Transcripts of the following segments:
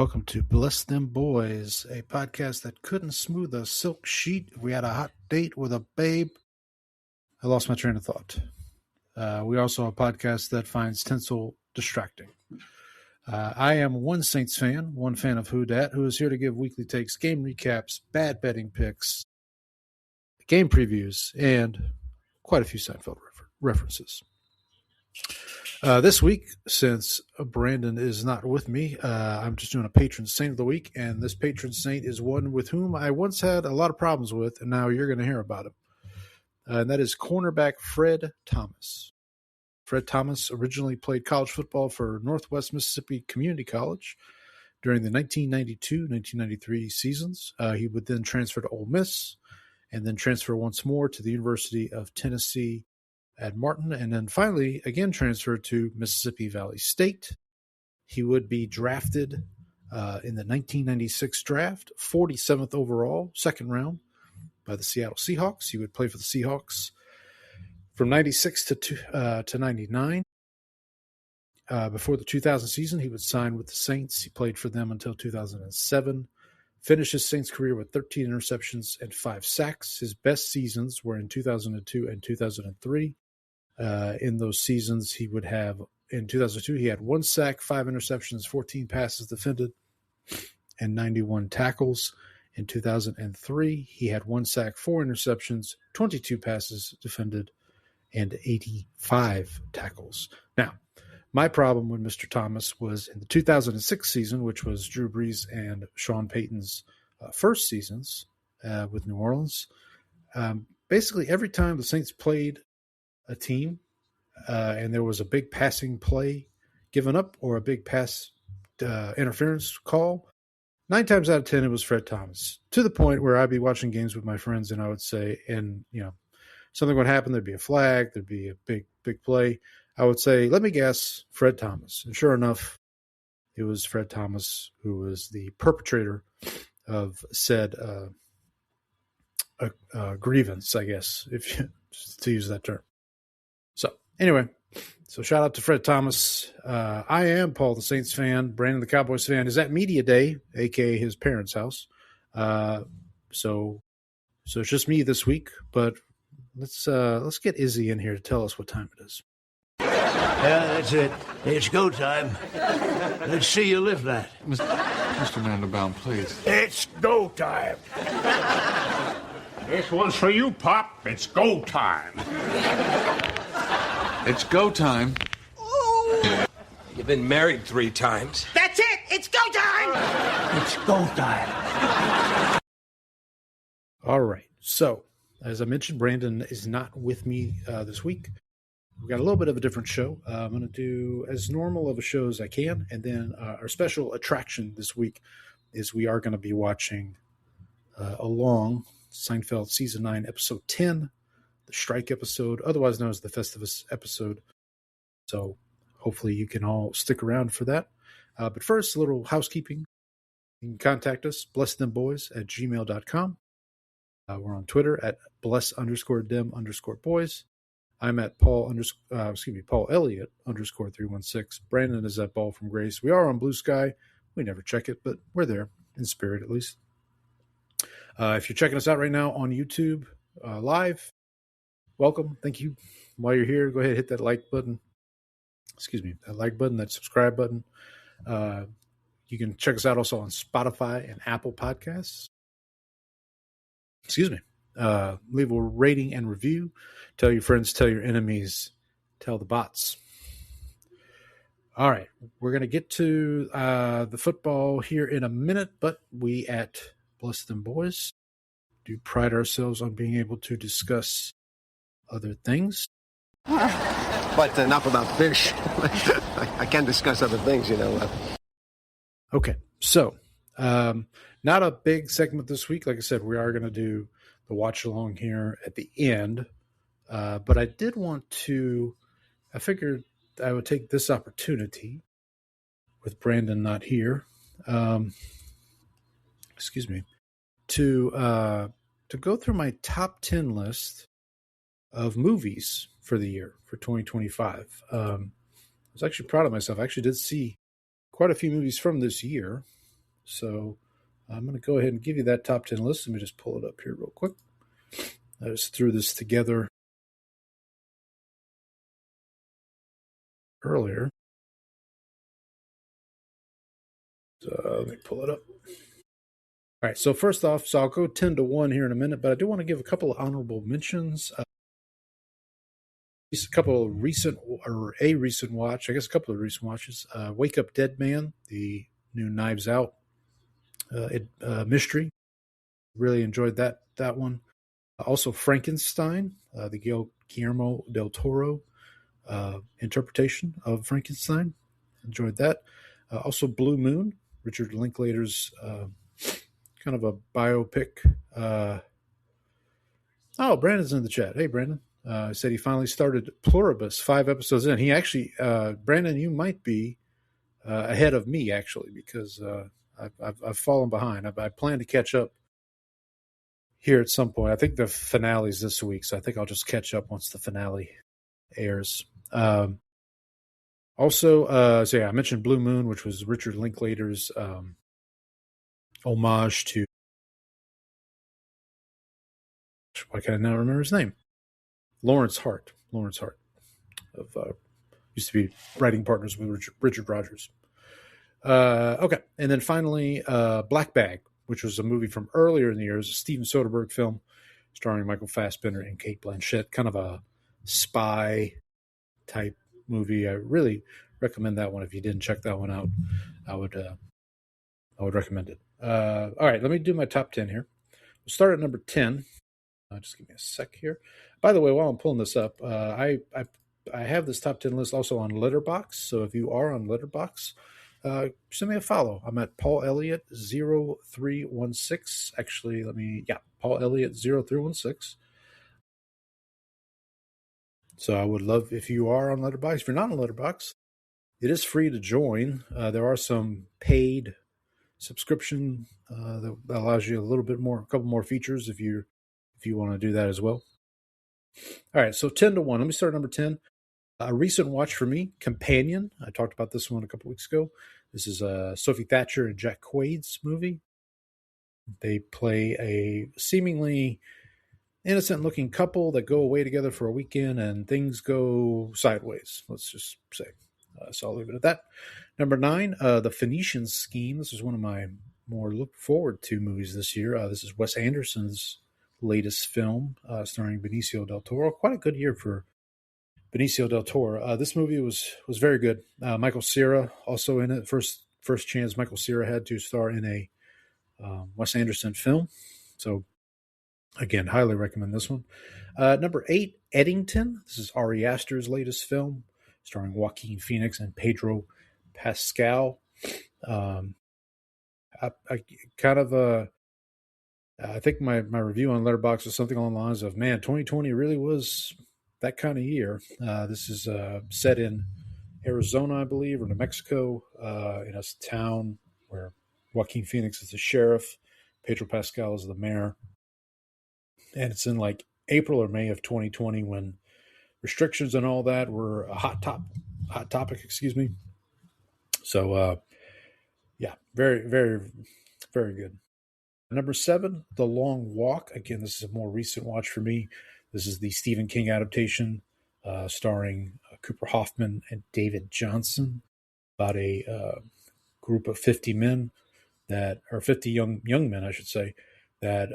Welcome to Bless Them Boys, a podcast that couldn't smooth a silk sheet if we had a hot date with a babe. I lost my train of thought. We also have a podcast that finds tinsel distracting. I am one Saints fan, one fan of Who Dat, who is here to give weekly takes, game recaps, bad betting picks, game previews, and quite a few Seinfeld references. This week, since Brandon is not with me, I'm just doing a patron saint of the week, and this patron saint is one with whom I once had a lot of problems with, and now you're going to hear about him. And that is cornerback Fred Thomas. Fred Thomas originally played college football for Northwest Mississippi Community College during the 1992-1993 seasons. He would then transfer to Ole Miss, and then transfer once more to the University of Tennessee at Martin, and then finally again transferred to Mississippi Valley State. He would be drafted in the 1996 draft, 47th overall, second round, by the Seattle Seahawks. He would play for the Seahawks from 96 to 99. Before the 2000 season, he would sign with the Saints. He played for them until 2007. Finished his Saints career with 13 interceptions and 5 sacks. His best seasons were in 2002 and 2003. In those seasons, he would have, in 2002, he had 1 sack, 5 interceptions, 14 passes defended, and 91 tackles. In 2003, he had 1 sack, 4 interceptions, 22 passes defended, and 85 tackles. Now, my problem with Mr. Thomas was in the 2006 season, which was Drew Brees and Sean Payton's first seasons with New Orleans. Basically, every time the Saints played a team and there was a big passing play given up or a big pass interference call, 9 times out of 10 it was Fred Thomas, to the point where I'd be watching games with my friends and I would say, and something would happen, there'd be a flag, there'd be a big play. I would say, let me guess, Fred Thomas. And sure enough, it was Fred Thomas who was the perpetrator of said grievance, I guess, if you, to use that term. So anyway, shout out to Fred Thomas. I am Paul the Saints fan. Brandon the Cowboys fan is at Media Day, aka his parents' house. So it's just me this week. But let's get Izzy in here to tell us what time it is. Yeah, that's it. It's go time. Let's see you lift that. Mr. Mandelbaum, please. It's go time. This one's for you, Pop. It's go time. It's go time. You've been married 3 times. That's it! It's go time! It's go time. All right. So, as I mentioned, Brandon is not with me this week. We've got a little bit of a different show. I'm going to do as normal of a show as I can. And then our special attraction this week is we are going to be watching along Seinfeld Season 9, Episode 10, the Strike episode, otherwise known as the Festivus episode. So hopefully you can all stick around for that. But first, a little housekeeping. You can contact us, blessthemboys@gmail.com. We're on Twitter at bless_them_boys. I'm at Paul Elliott _316. Brandon is at Ball from Grace. We are on Blue Sky. We never check it, but we're there, in spirit at least. If you're checking us out right now on YouTube live, welcome. Thank you. While you're here, go ahead and hit that like button. That like button, that subscribe button. You can check us out also on Spotify and Apple Podcasts. Leave a rating and review. Tell your friends, tell your enemies, tell the bots. All right, we're going to get to the football here in a minute, but we at Bless Them Boys do pride ourselves on being able to discuss other things. But enough about fish. I can discuss other things, Okay, so not a big segment this week. Like I said, we are going to do the watch along here at the end. But I did want to, I figured I would take this opportunity with Brandon not here, to go through my top 10 list of movies for the year for 2025. I was actually proud of myself. I actually did see quite a few movies from this year. So I'm going to go ahead and give you that top 10 list. Let me just pull it up here real quick. I just threw this together earlier. So let me pull it up. All right, so first off, I'll go 10 to 1 here in a minute, but I do want to give a couple of honorable mentions. A couple of recent watch, I guess a couple of recent watches. Wake Up Dead Man, the new Knives Out mystery. Really enjoyed that one. Also Frankenstein, the Guillermo del Toro interpretation of Frankenstein. Enjoyed that. Also Blue Moon, Richard Linklater's kind of a biopic. Brandon's in the chat. Hey, Brandon. Said he finally started Pluribus 5 episodes in. He actually, Brandon, you might be ahead of me, actually, because I've fallen behind. I plan to catch up here at some point. I think the finale's this week, so I think I'll just catch up once the finale airs. I mentioned Blue Moon, which was Richard Linklater's homage to, why can I not remember his name? Lawrence Hart of used to be writing partners with Richard Rogers. Okay, and then finally, Black Bag, which was a movie from earlier in the year, a Steven Soderbergh film starring Michael Fassbender and Cate Blanchett, kind of a spy type movie. I really recommend that one. If you didn't check that one out, I would recommend it. All right, let me do my top 10 here. We'll start at number 10. Just give me a sec here. By the way, while I'm pulling this up, I have this top 10 list also on Letterboxd. So if you are on Letterboxd, send me a follow. I'm at Paul Elliott 0316. Actually, Paul Elliott 0316. So I would love if you are on Letterboxd. If you're not on Letterboxd, it is free to join. There are some paid subscription that allows you a couple more features if you want to do that as well. All right, so 10 to 1. Let me start at number 10. A recent watch for me, Companion. I talked about this one a couple weeks ago. This is Sophie Thatcher and Jack Quaid's movie. They play a seemingly innocent-looking couple that go away together for a weekend, and things go sideways, let's just say. So I'll leave it at that. Number 9, The Phoenician Scheme. This is one of my more look forward to movies this year. This is Wes Anderson's latest film, starring Benicio del Toro. Quite a good year for Benicio del Toro. This movie was very good. Michael Cera also in it. First chance Michael Cera had to star in a Wes Anderson film. So again, highly recommend this one. Number 8, Eddington. This is Ari Aster's latest film, starring Joaquin Phoenix and Pedro Pascal. I think my review on Letterboxd was something along the lines of, man, 2020 really was that kind of year. This is set in Arizona, I believe, or New Mexico, in a town where Joaquin Phoenix is the sheriff, Pedro Pascal is the mayor. And it's in like April or May of 2020 when restrictions and all that were a hot topic, excuse me. So, very, very, very good. Number 7, The Long Walk. Again, this is a more recent watch for me. This is the Stephen King adaptation starring Cooper Hoffman and David Johnson about a group of 50 men or 50 young men, I should say, that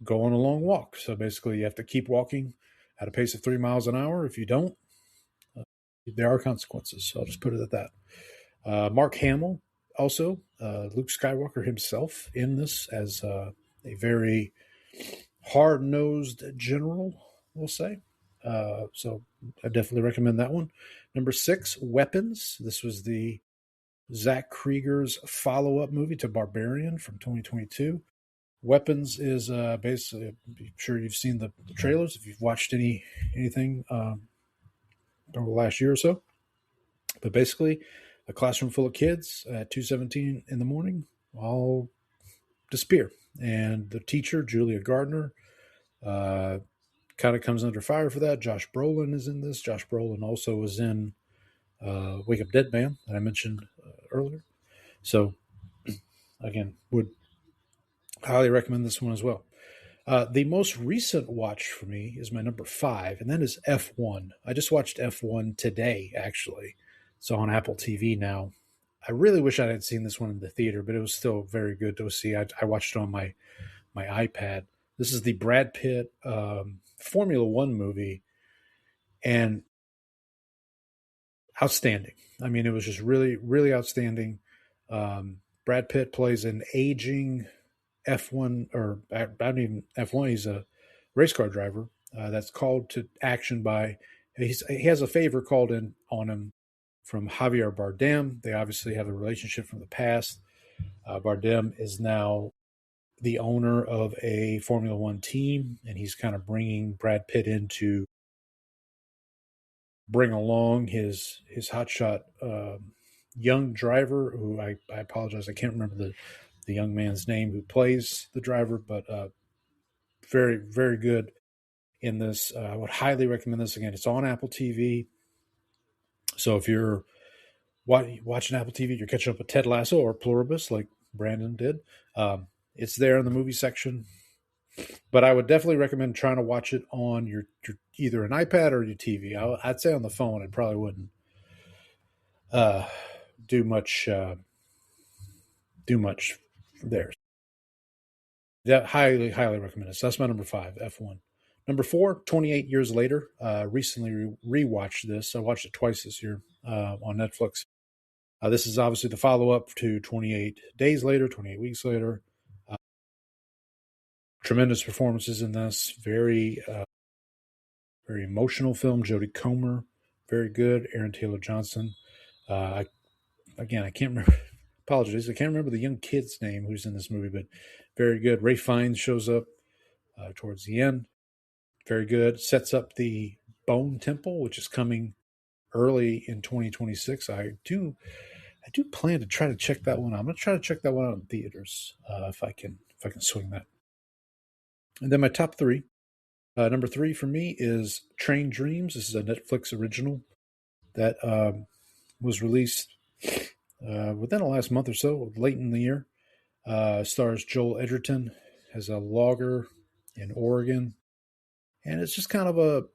go on a long walk. So basically you have to keep walking at a pace of 3 miles an hour. If you don't, there are consequences. So I'll just put it at that. Mark Hamill, also Luke Skywalker himself in this as a very hard-nosed general, we'll say. So I definitely recommend that one. Number 6, Weapons. This was the Zach Krieger's follow-up movie to Barbarian from 2022. Weapons is basically, I'm sure you've seen the trailers if you've watched anything over the last year or so. But basically, a classroom full of kids at 2:17 in the morning all disappear. And the teacher, Julia Gardner, kind of comes under fire for that. Josh Brolin is in this. Josh Brolin also was in Wake Up Dead Man that I mentioned earlier. So again, would highly recommend this one as well. The most recent watch for me is my number 5, and that is F1. I just watched F1 today, actually. It's on Apple TV now. I really wish I had seen this one in the theater, but it was still very good to see. I watched it on my iPad. This is the Brad Pitt Formula One movie, and outstanding. I mean, it was just really, really outstanding. Brad Pitt plays an aging F1, or not even F1. He's a race car driver that's called to action by. He has a favor called in on him from Javier Bardem. They obviously have a relationship from the past. Bardem is now the owner of a Formula One team, and he's kind of bringing Brad Pitt in to bring along his hotshot young driver, who I apologize, I can't remember the young man's name who plays the driver, but very, very good in this. I would highly recommend this. Again, it's on Apple TV. So if you're watching Apple TV, you're catching up with Ted Lasso or Pluribus, like Brandon did. It's there in the movie section. But I would definitely recommend trying to watch it on your either an iPad or your TV. I'd say on the phone, it probably wouldn't do much there. Yeah, highly, highly recommend it. So that's my number 5, F1. Number 4, 28 years later. Recently rewatched this. I watched it twice this year on Netflix. This is obviously the follow-up to 28 Days Later, 28 Weeks Later. Tremendous performances in this. Very, very emotional film. Jodie Comer, very good. Aaron Taylor Johnson. I can't remember. Apologies, I can't remember the young kid's name who's in this movie, but very good. Ray Fiennes shows up towards the end. Very good. Sets up the Bone Temple, which is coming early in 2026. I do plan to try to check that one out. I'm going to try to check that one out in theaters if I can swing that. And then my top 3. Number 3 for me is Train Dreams. This is a Netflix original that was released within the last month or so, late in the year. Stars Joel Edgerton as a logger in Oregon, and it's just kind of one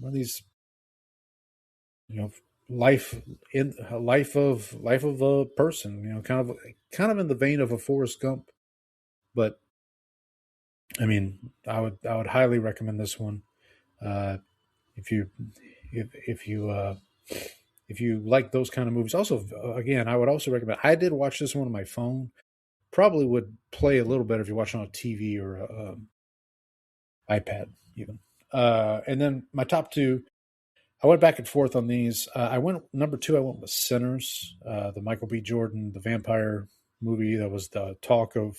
of these, life of a person, kind of in the vein of a Forrest Gump, but I mean, I would highly recommend this one if you like those kind of movies. Also, again, I would also recommend. I did watch this one on my phone. Probably would play a little better if you're watching on a TV or a iPad even. And then my top 2, I went back and forth on these. Number 2, I went with Sinners, the Michael B. Jordan, the vampire movie that was the talk of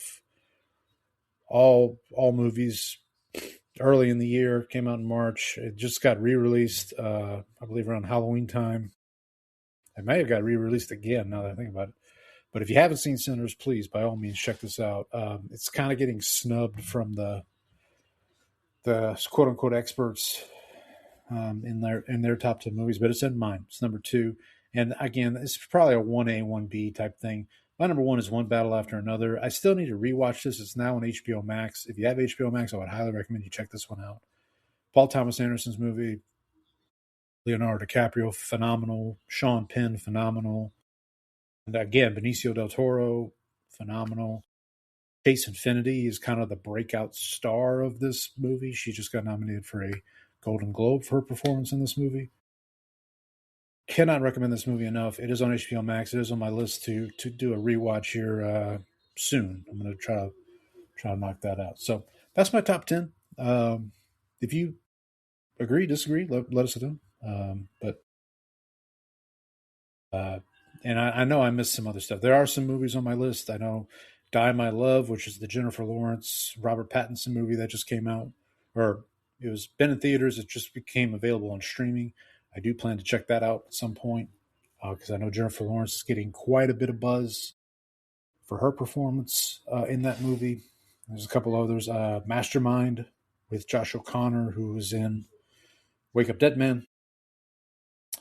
all movies early in the year. Came out in March. It just got re-released, I believe, around Halloween time. It may have got re-released again now that I think about it. But if you haven't seen Sinners, please, by all means, check this out. It's kind of getting snubbed from the quote-unquote experts in their top 10 movies, but it's in mine. It's number 2. And again, it's probably a 1A, 1B type thing. My number 1 is One Battle After Another. I still need to rewatch this. It's now on HBO Max. If you have HBO Max, I would highly recommend you check this one out. Paul Thomas Anderson's movie. Leonardo DiCaprio, phenomenal. Sean Penn, phenomenal. And again, Benicio del Toro, phenomenal. Chase Infinity is kind of the breakout star of this movie. She just got nominated for a Golden Globe for her performance in this movie. Cannot recommend this movie enough. It is on HBO Max. It is on my list to do a rewatch here soon. I'm going to try to knock that out. So that's my top 10. If you agree, disagree, let us know. And I know I missed some other stuff. There are some movies on my list. I know Die My Love, which is the Jennifer Lawrence, Robert Pattinson movie that just came out. Or it was been in theaters. It just became available on streaming. I do plan to check that out at some point because I know Jennifer Lawrence is getting quite a bit of buzz for her performance in that movie. There's a couple others. Mastermind with Josh O'Connor, who was in Wake Up Dead Man.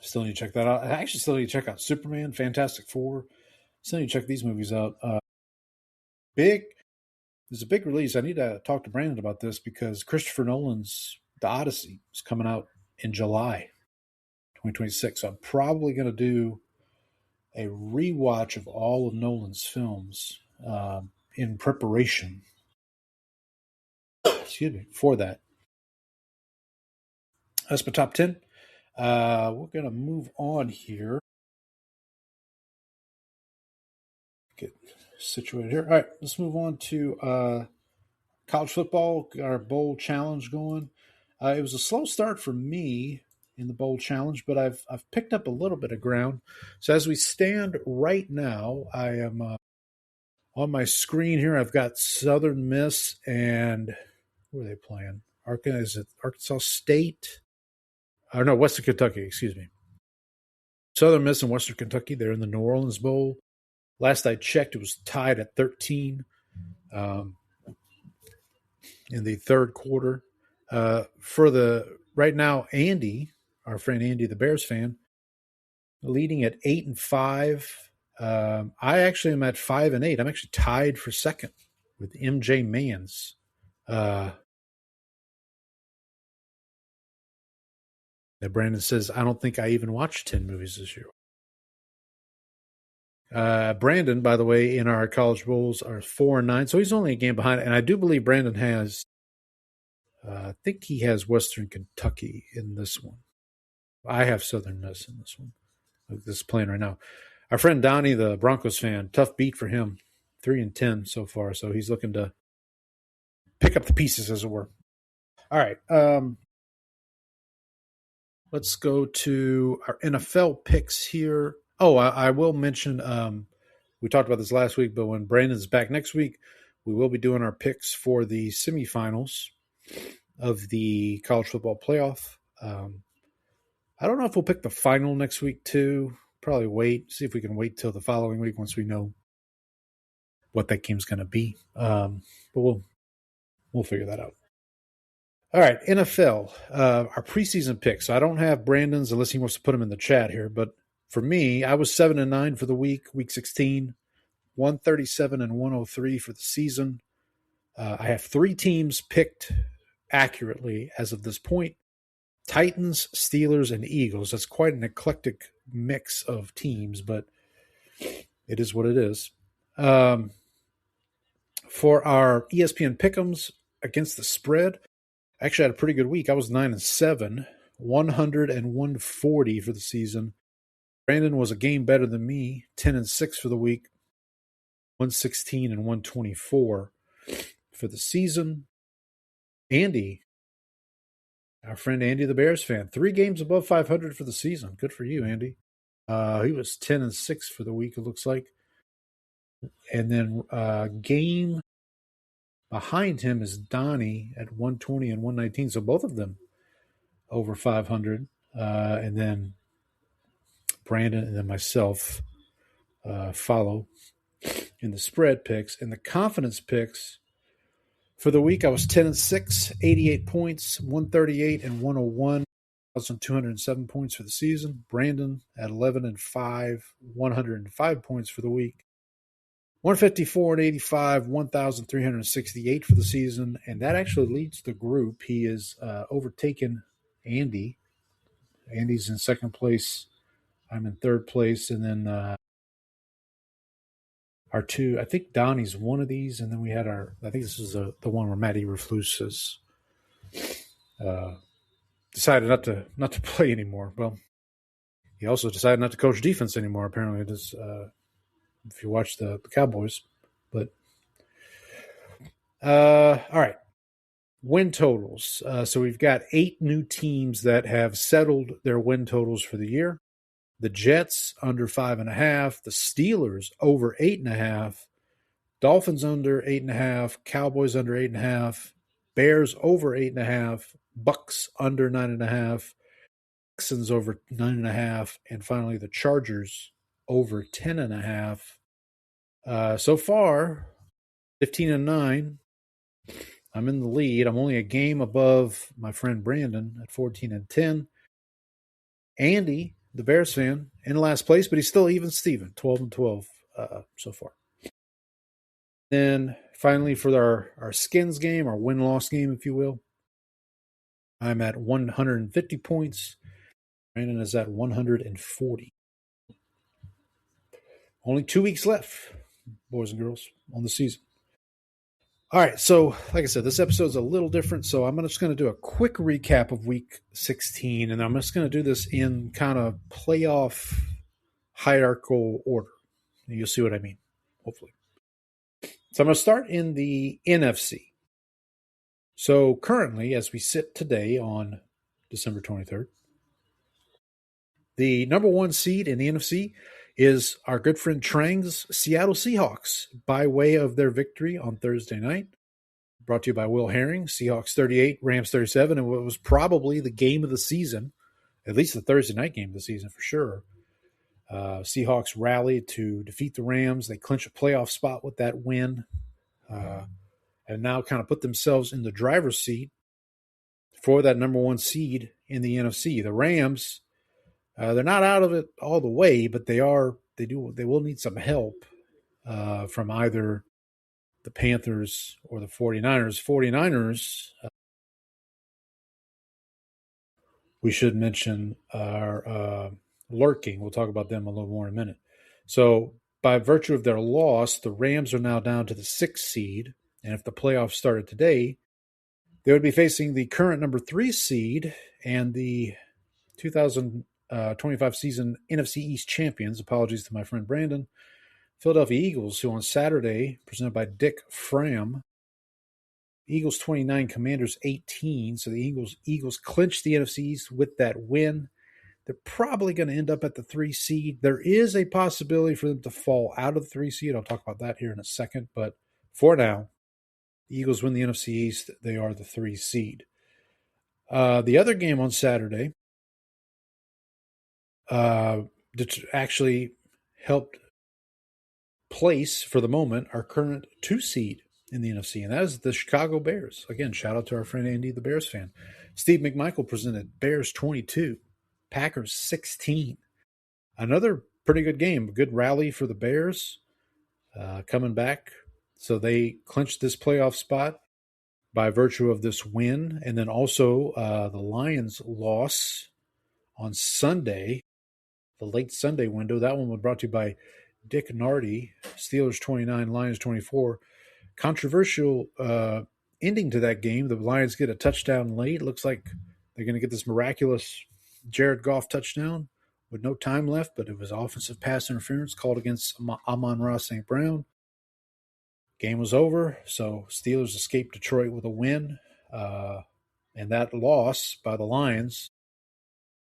Still need to check that out. I actually still need to check out Superman, Fantastic Four. Still need to check these movies out. There's a big release. I need to talk to Brandon about this because Christopher Nolan's The Odyssey is coming out in July 2026. So I'm probably going to do a rewatch of all of Nolan's films in preparation for that. That's my top 10. We're going to move on here. Get situated here. All right, let's move on to college football. Got our bowl challenge going. It was a slow start for me in the bowl challenge, but I've picked up a little bit of ground. So as we stand right now, I am on my screen here. I've got Southern Miss and who are they playing? Is it Arkansas State? Or no, Western Kentucky. Excuse me. Southern Miss and Western Kentucky. They're in the New Orleans Bowl. Last I checked, it was tied at 13 in the third quarter. Right now, Andy, our friend Andy, the Bears fan, leading at 8-5. I actually am at 5-8. I'm actually tied for second with MJ Mans. That Brandon says, I don't think I even watched 10 movies this year. Brandon, by the way, in our college bowls are 4-9, so he's only a game behind. And I do believe Brandon has, I think he has Western Kentucky in this one. I have Southern Miss in this one. This is playing right now. Our friend Donnie, the Broncos fan, tough beat for him. 3-10 so far, so he's looking to pick up the pieces, as it were. All right. Let's go to our NFL picks here. Oh, I will mention, we talked about this last week, but when Brandon's back next week, we will be doing our picks for the semifinals of the college football playoff. I don't know if we'll pick the final next week too. Probably see if we can wait till the following week once we know what that game's going to be. But we'll figure that out. All right, NFL, our preseason picks. So I don't have Brandon's unless he wants to put them in the chat here. But for me, I was 7-9 for the week 16, 137 and 103 for the season. I have 3 teams picked accurately as of this point. Titans, Steelers, and Eagles. That's quite an eclectic mix of teams, but it is what it is. For our ESPN Pick'ems against the spread, I actually had a pretty good week. I was 9-7, 100 and 140 for the season. Brandon was a game better than me, 10-6 for the week, 116 and 124 for the season. Andy, our friend Andy, the Bears fan, 3 games above 500 for the season. Good for you, Andy. He was 10-6 for the week, it looks like. And then game behind him is Donnie at 120 and 119. So both of them over 500. And then Brandon and then myself follow in the spread picks. In the confidence picks for the week, I was 10-6, 88 points, 138 and 101. 1,207 points for the season. Brandon at 11-5, 105 points for the week. 154 and 85, 1,368 for the season, and that actually leads the group. He is overtaken Andy. Andy's in second place. I'm in third place, and then our 2. I think Donnie's one of these, and then we had I think this is the one where Matty Reflus has decided not to play anymore. Well, he also decided not to coach defense anymore. Apparently, it is. If you watch the Cowboys. But all right. Win totals. So we've got 8 new teams that have settled their win totals for the year. The Jets under 5.5. The Steelers over 8.5. Dolphins under 8.5. Cowboys under 8.5. Bears over 8.5. Bucks under 9.5. Texans over 9.5. And finally the Chargers over 10.5. So far, 15-9. I'm in the lead. I'm only a game above my friend Brandon at 14-10. Andy, the Bears fan, in last place, but he's still even Steven, 12-12 so far. Then finally for our skins game, our win-loss game, if you will, I'm at 150 points. Brandon is at 140. Only 2 weeks left, boys and girls, on the season. All right, so like I said, this episode's a little different, so I'm just going to do a quick recap of Week 16, and I'm just going to do this in kind of playoff hierarchical order. And you'll see what I mean, hopefully. So I'm going to start in the NFC. So currently, as we sit today on December 23rd, the number one seed in the NFC is our good friend Trang's Seattle Seahawks by way of their victory on Thursday night. Brought to you by Will Herring, Seahawks 38, Rams 37, and what was probably the game of the season, at least the Thursday night game of the season for sure. Seahawks rallied to defeat the Rams. They clinched a playoff spot with that win, and now kind of put themselves in the driver's seat for that number one seed in the NFC. The Rams, they're not out of it all the way, but they will need some help from either the Panthers or the 49ers. 49ers, we should mention, are lurking. We'll talk about them a little more in a minute. So by virtue of their loss, the Rams are now down to the 6th seed. And if the playoffs started today, they would be facing the current number 3 seed and the 2025 season NFC East champions. Apologies to my friend Brandon. Philadelphia Eagles, who on Saturday, presented by Dick Fram, Eagles 29, Commanders 18. So the Eagles clinched the NFC East with that win. They're probably going to end up at the 3 seed. There is a possibility for them to fall out of the 3 seed. I'll talk about that here in a second. But for now, the Eagles win the NFC East. They are the 3 seed. The other game on Saturday actually helped place, for the moment, our current 2 seed in the NFC, and that is the Chicago Bears. Again, shout out to our friend Andy, the Bears fan. Steve McMichael presented Bears 22, Packers 16. Another pretty good game, a good rally for the Bears coming back. So they clinched this playoff spot by virtue of this win, and then also the Lions' loss on Sunday, the late Sunday window. That one was brought to you by Dick Nardi, Steelers 29, Lions 24. Controversial ending to that game. The Lions get a touchdown late. It looks like they're going to get this miraculous Jared Goff touchdown with no time left, but it was offensive pass interference called against Amon-Ra St. Brown. Game was over, so Steelers escaped Detroit with a win, and that loss by the Lions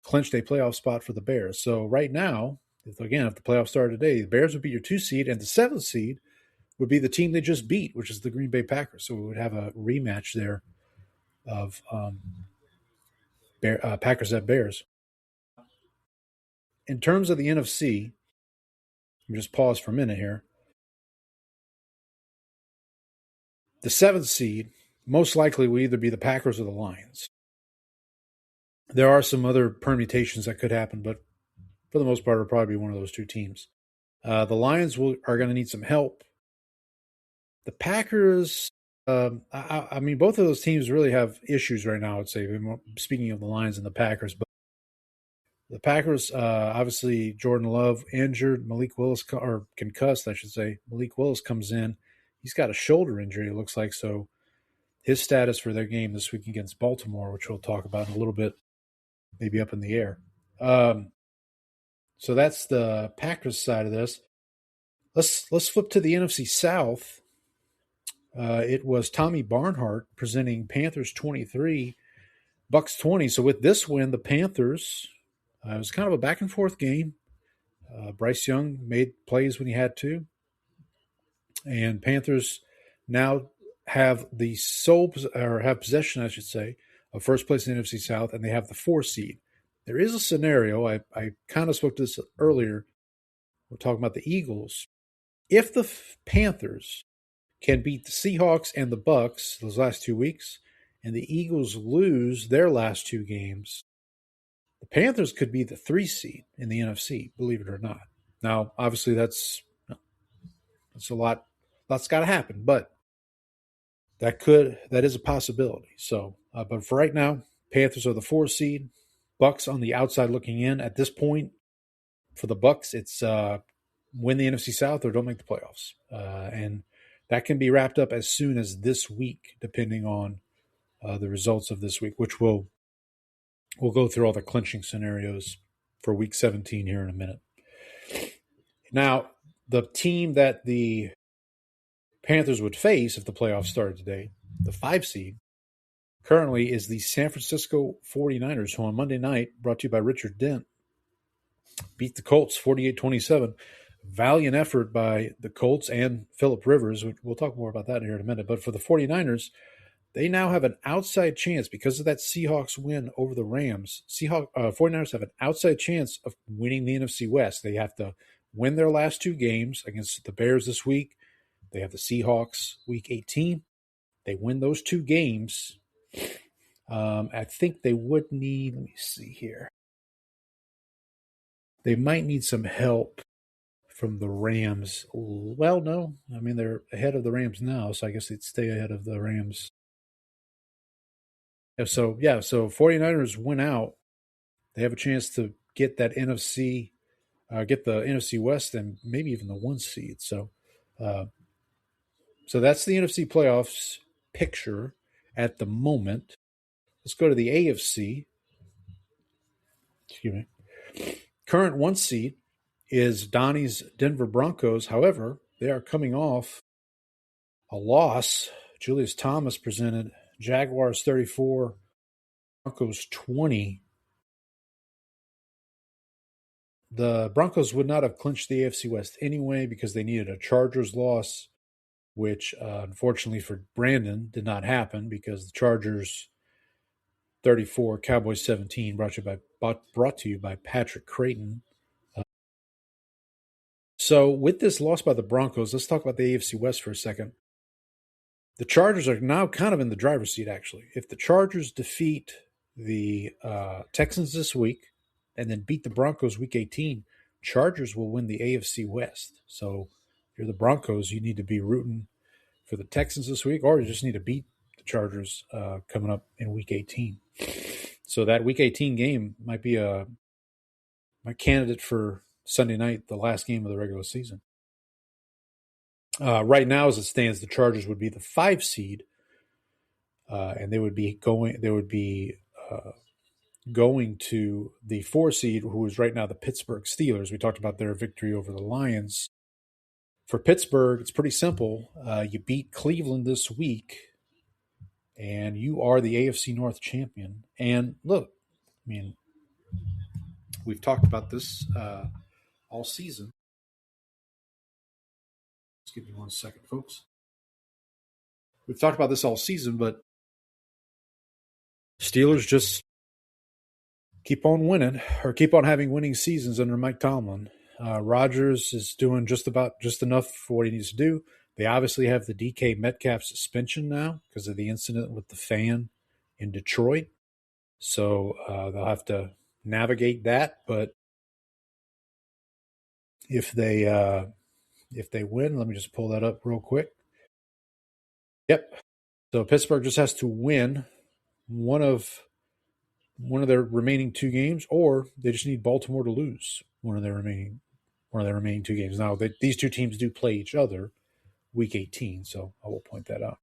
clinched a playoff spot for the Bears. So right now, if the playoffs started today, the Bears would be your 2 seed, and the 7th seed would be the team they just beat, which is the Green Bay Packers. So we would have a rematch there of Packers at Bears. In terms of the NFC, let me just pause for a minute here. The 7th seed most likely will either be the Packers or the Lions. There are some other permutations that could happen, but for the most part, it'll probably be one of those 2 teams. The Lions are going to need some help. The Packers, I mean, both of those teams really have issues right now, I would say, speaking of the Lions and the Packers. But the Packers, obviously, Jordan Love injured, Malik Willis, or concussed, I should say. Malik Willis comes in. He's got a shoulder injury, it looks like. So his status for their game this week against Baltimore, which we'll talk about in a little bit, maybe up in the air. So that's the Packers side of this. Let's flip to the NFC South. It was Tommy Barnhart presenting Panthers 23, Bucks 20. So with this win, the Panthers, it was kind of a back and forth game. Bryce Young made plays when he had to, and Panthers now have have possession, I should say, of first place in the NFC South, and they have the 4 seed. There is a scenario, I kind of spoke to this earlier. We're talking about the Eagles. If the Panthers can beat the Seahawks and the Bucks those last 2 weeks, and the Eagles lose their last 2 games, the Panthers could be the 3 seed in the NFC, believe it or not. Now, obviously, that's a lot That's got to happen, but that is a possibility. So, but for right now, Panthers are the 4 seed. Bucks on the outside looking in. At this point, for the Bucks, it's win the NFC South or don't make the playoffs, and that can be wrapped up as soon as this week, depending on the results of this week, which we'll go through all the clinching scenarios for Week 17 here in a minute. Now, the team that the Panthers would face if the playoffs started today, the 5 seed, currently is the San Francisco 49ers, who on Monday night, brought to you by Richard Dent, beat the Colts 48-27. Valiant effort by the Colts and Phillip Rivers. We'll talk more about that here in a minute. But for the 49ers, they now have an outside chance because of that Seahawks win over the Rams. 49ers have an outside chance of winning the NFC West. They have to win their last 2 games against the Bears this week. They have the Seahawks Week 18. They win those 2 games. I think they would need, let me see here. They might need some help from the Rams. Well, no. I mean, they're ahead of the Rams now, so I guess they'd stay ahead of the Rams. So 49ers win out. They have a chance to get that NFC, get the NFC West and maybe even the 1 seed. So that's the NFC playoffs picture at the moment. Let's go to the AFC. Excuse me. Current 1 seed is Donnie's Denver Broncos. However, they are coming off a loss. Julius Thomas presented Jaguars 34, Broncos 20. The Broncos would not have clinched the AFC West anyway because they needed a Chargers loss, which unfortunately for Brandon did not happen because the Chargers 34, Cowboys 17, brought to you by Patrick Creighton. So with this loss by the Broncos, let's talk about the AFC West for a second. The Chargers are now kind of in the driver's seat, actually. If the Chargers defeat the Texans this week and then beat the Broncos Week 18, Chargers will win the AFC West. So if you're the Broncos, you need to be rooting for the Texans this week, or you just need to beat the Chargers coming up in Week 18. So that Week 18 game might be my candidate for Sunday night, the last game of the regular season. Right now, as it stands, the Chargers would be the 5 seed, and they would be going to the 4 seed, who is right now the Pittsburgh Steelers. We talked about their victory over the Lions. For Pittsburgh, it's pretty simple. You beat Cleveland this week, and you are the AFC North champion. And look, I mean, we've talked about this all season. Just give me 1 second, folks. We've talked about this all season, but Steelers just keep on winning or keep on having winning seasons under Mike Tomlin. Rodgers is doing just enough for what he needs to do. They obviously have the DK Metcalf suspension now because of the incident with the fan in Detroit. So they'll have to navigate that. But if they win, let me just pull that up real quick. Yep. So Pittsburgh just has to win one of their remaining 2 games, or they just need Baltimore to lose one of their remaining 2 games. Now, these 2 teams do play each other Week 18, so I will point that out.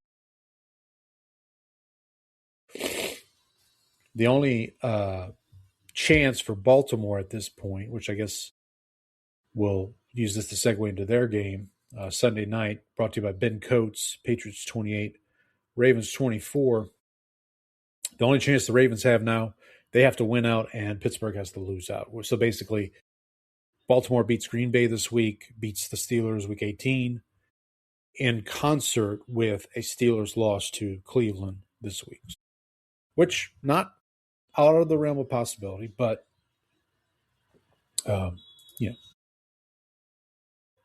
The only chance for Baltimore at this point, which I guess we'll use this to segue into their game, Sunday night, brought to you by Ben Coates, Patriots 28, Ravens 24. The only chance the Ravens have now, they have to win out and Pittsburgh has to lose out. So basically, Baltimore beats Green Bay this week, beats the Steelers Week 18, in concert with a Steelers loss to Cleveland this week, which not out of the realm of possibility, but not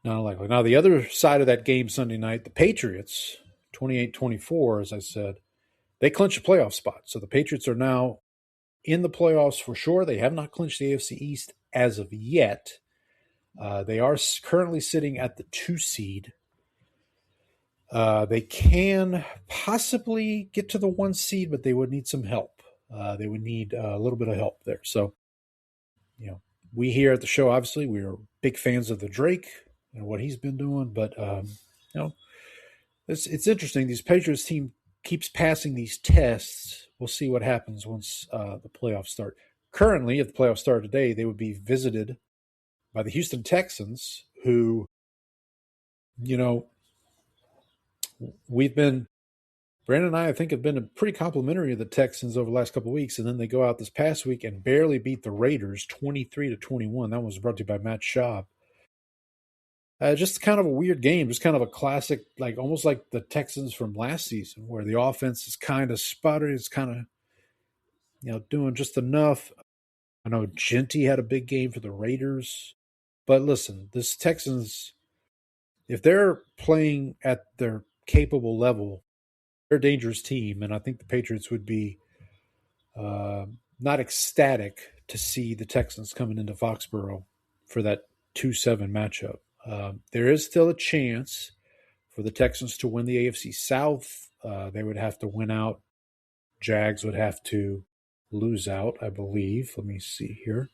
unlikely. Now, the other side of that game Sunday night, the Patriots, 28-24, as I said, they clinched a playoff spot. So the Patriots are now in the playoffs for sure. They have not clinched the AFC East as of yet. They are currently sitting at the 2 seed. They can possibly get to the 1 seed, but they would need some help. They would need a little bit of help there. So, we here at the show, obviously, we are big fans of the Drake and what he's been doing. But, it's interesting. These Patriots team keeps passing these tests. We'll see what happens once the playoffs start. Currently, if the playoffs start today, they would be visited by the Houston Texans, who, Brandon and I think, have been pretty complimentary of the Texans over the last couple of weeks, and then they go out this past week and barely beat the Raiders 23-21. That was brought to you by Matt Schaub. Just kind of a weird game, just kind of a classic, like almost like the Texans from last season, where the offense is kind of sputtered. It's kind of, doing just enough. I know Genty had a big game for the Raiders, but listen, this Texans, if they're playing at their capable level, they're a dangerous team, and I think the Patriots would be not ecstatic to see the Texans coming into Foxborough for that 2-7 matchup. There is still a chance for the Texans to win the AFC South. They would have to win out. Jags would have to lose out, I believe. Let me see here.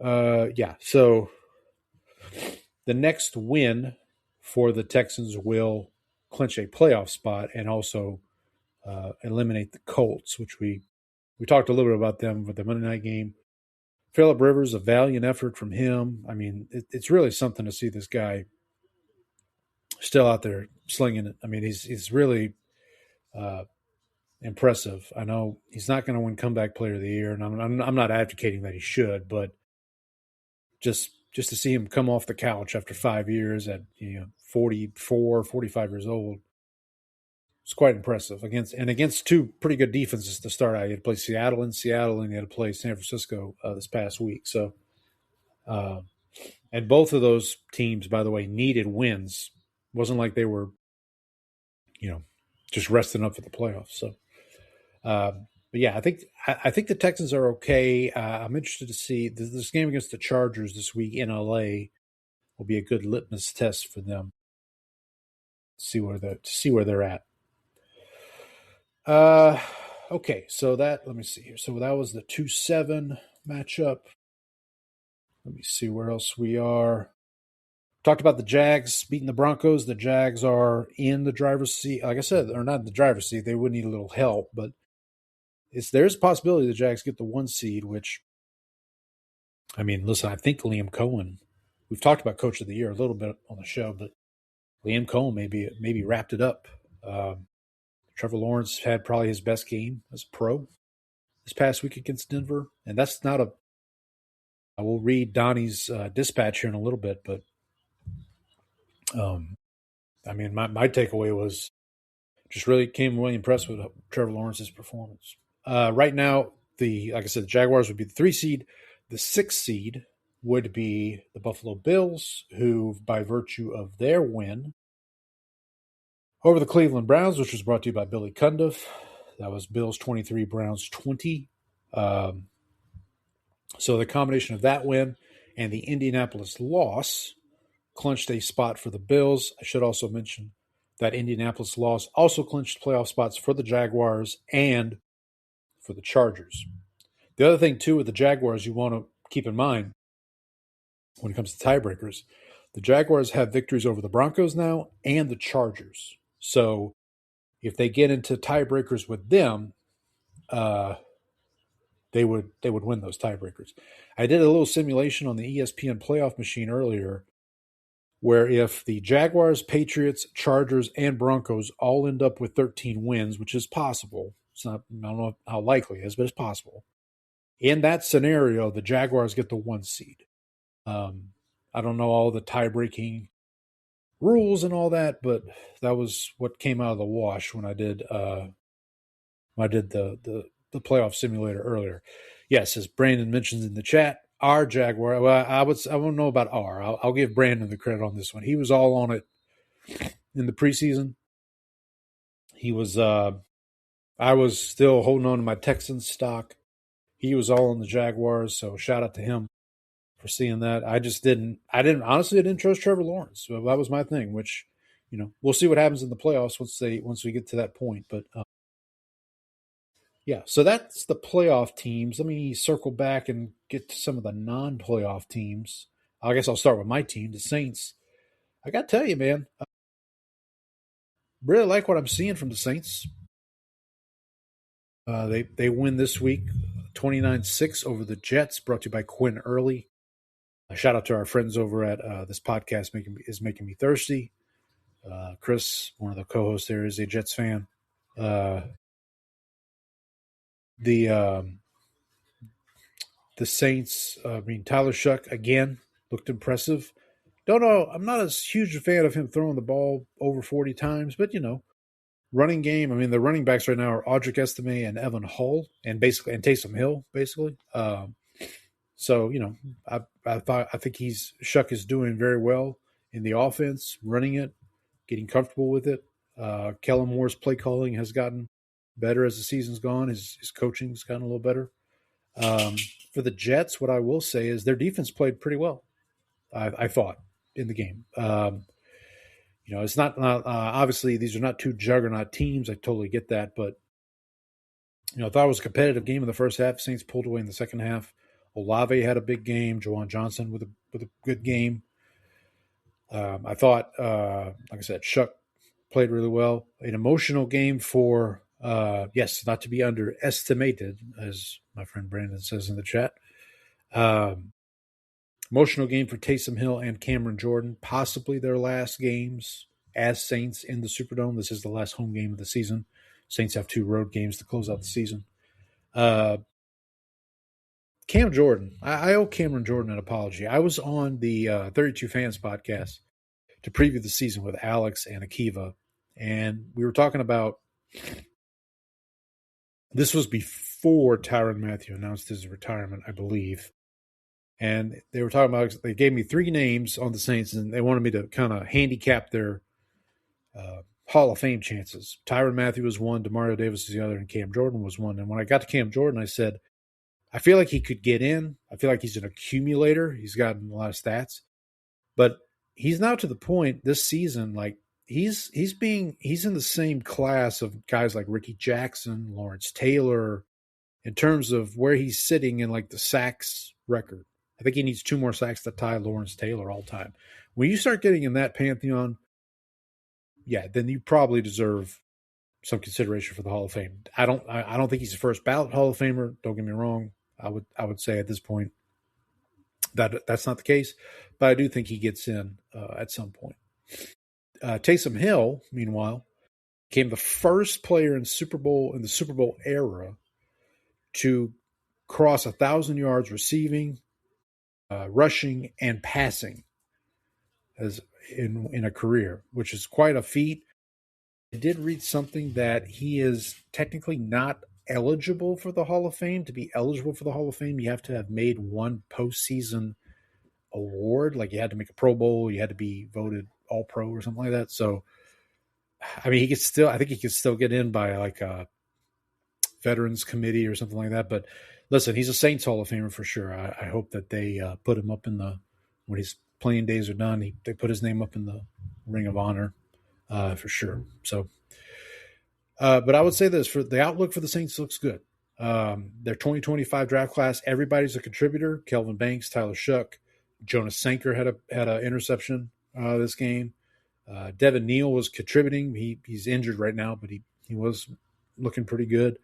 So the next win for the Texans will clinch a playoff spot and also eliminate the Colts, which we talked a little bit about them with the Monday night game. Phillip Rivers, a valiant effort from him. I mean, it's really something to see this guy still out there slinging it. I mean, he's really impressive. I know he's not going to win Comeback Player of the Year, and I'm not advocating that he should, but just to see him come off the couch after 5 years at 44, 45 years old, it's quite impressive against two pretty good defenses to start out. You had to play Seattle, and you had to play San Francisco this past week. So, and both of those teams, by the way, needed wins. It wasn't like they were, just resting up for the playoffs. So, but yeah, I think the Texans are okay. I'm interested to see this game against the Chargers this week in LA will be a good litmus test for them. See where they're at. Okay, so let me see here. So that was the 2-7 matchup. Let me see where else we are. Talked about the Jags beating the Broncos. The Jags are in the driver's seat. Like I said, they're not in the driver's seat. They would need a little help, but there's a possibility the Jags get the 1 seed, which, I mean, listen, I think Liam Cohen, we've talked about Coach of the Year a little bit on the show, but Liam Cohen maybe wrapped it up. Trevor Lawrence had probably his best game as a pro this past week against Denver. And that's not I will read Donnie's dispatch here in a little bit, but I mean, my takeaway was just came really impressed with Trevor Lawrence's performance. Right now, like I said, the Jaguars would be the 3 seed. The 6 seed would be the Buffalo Bills, who, by virtue of their win over the Cleveland Browns, which was brought to you by Billy Cundiff. That was Bills 23, Browns 20. So the combination of that win and the Indianapolis loss clinched a spot for the Bills. I should also mention that Indianapolis loss also clinched playoff spots for the Jaguars and for the Chargers. The other thing, too, with the Jaguars you want to keep in mind when it comes to tiebreakers, the Jaguars have victories over the Broncos now and the Chargers. So if they get into tiebreakers with them, they would win those tiebreakers. I did a little simulation on the ESPN playoff machine earlier, where if the Jaguars, Patriots, Chargers, and Broncos all end up with 13 wins, which is possible. I don't know how likely it is, but it's possible. In that scenario, the Jaguars get the 1 seed. I don't know all the tie-breaking rules and all that, but that was what came out of the wash when I did the playoff simulator earlier. Yes, as Brandon mentions in the chat, our Jaguar. Well, I won't know about our. I'll give Brandon the credit on this one. He was all on it in the preseason. He was. I was still holding on to my Texans stock. He was all on the Jaguars, so shout out to him for seeing that. I didn't trust Trevor Lawrence. So that was my thing, which we'll see what happens in the playoffs once we get to that point. But yeah, so that's the playoff teams. Let me circle back and get to some of the non-playoff teams. I guess I'll start with my team, the Saints. I got to tell you, man, I really like what I'm seeing from the Saints. They win this week 29-6 over the Jets, brought to you by Quinn Early. A shout out to our friends over at this podcast is making me thirsty. Chris, one of the co-hosts there, is a Jets fan. The Saints, Tyler Shuck again looked impressive. Don't know, I'm not a huge fan of him throwing the ball over 40 times, but running game. The running backs right now are Audric Estime and Evan Hull, and Taysom Hill, basically. So I think Shuck is doing very well in the offense, running it, getting comfortable with it. Kellen Moore's play calling has gotten better as the season's gone. His coaching's gotten a little better. For the Jets, what I will say is their defense played pretty well. I thought in the game. It's not obviously these are not two juggernaut teams. I totally get that, but I thought it was a competitive game in the first half. Saints pulled away in the second half. Olave had a big game. Juwan Johnson with a good game. I thought, like I said, Shuck played really well. An emotional game for yes, not to be underestimated, as my friend Brandon says in the chat. Emotional game for Taysom Hill and Cameron Jordan, possibly their last games as Saints in the Superdome. This is the last home game of the season. Saints have 2 road games to close out the season. Cam Jordan, I owe Cameron Jordan an apology. I was on the 32 Fans podcast to preview the season with Alex and Akiva, and we were talking about this was before Tyrann Mathieu announced his retirement, I believe. And they were talking about, they gave me 3 names on the Saints, and they wanted me to kind of handicap their Hall of Fame chances. Tyrann Mathieu was one, Demario Davis was the other, and Cam Jordan was one. And when I got to Cam Jordan, I said, I feel like he could get in. I feel like he's an accumulator. He's gotten a lot of stats. But he's now to the point this season, like he's in the same class of guys like Ricky Jackson, Lawrence Taylor, in terms of where he's sitting in like the sacks record. I think he needs 2 more sacks to tie Lawrence Taylor all time. When you start getting in that pantheon, yeah, then you probably deserve some consideration for the Hall of Fame. I don't think he's a first ballot Hall of Famer. Don't get me wrong. I would say at this point that that's not the case, but I do think he gets in at some point. Taysom Hill, meanwhile, became the first player in the Super Bowl era to cross 1,000 yards receiving, rushing, and passing as in a career, which is quite a feat. I did read something that he is technically not eligible for the Hall of Fame. To be eligible for the Hall of Fame, you have to have made one postseason award. Like you had to make a Pro Bowl, you had to be voted All Pro or something like that. So, I mean, I think he could still get in by like a Veterans Committee or something like that. But listen, he's a Saints Hall of Famer for sure. I hope that they put him up when his playing days are done, they put his name up in the Ring of Honor for sure. So, but I would say this, for the outlook for the Saints looks good. Their 2025 draft class, everybody's a contributor. Kelvin Banks, Tyler Shuck, Jonas Sanker had an interception this game. Devin Neal was contributing. He's injured right now, but he was looking pretty good.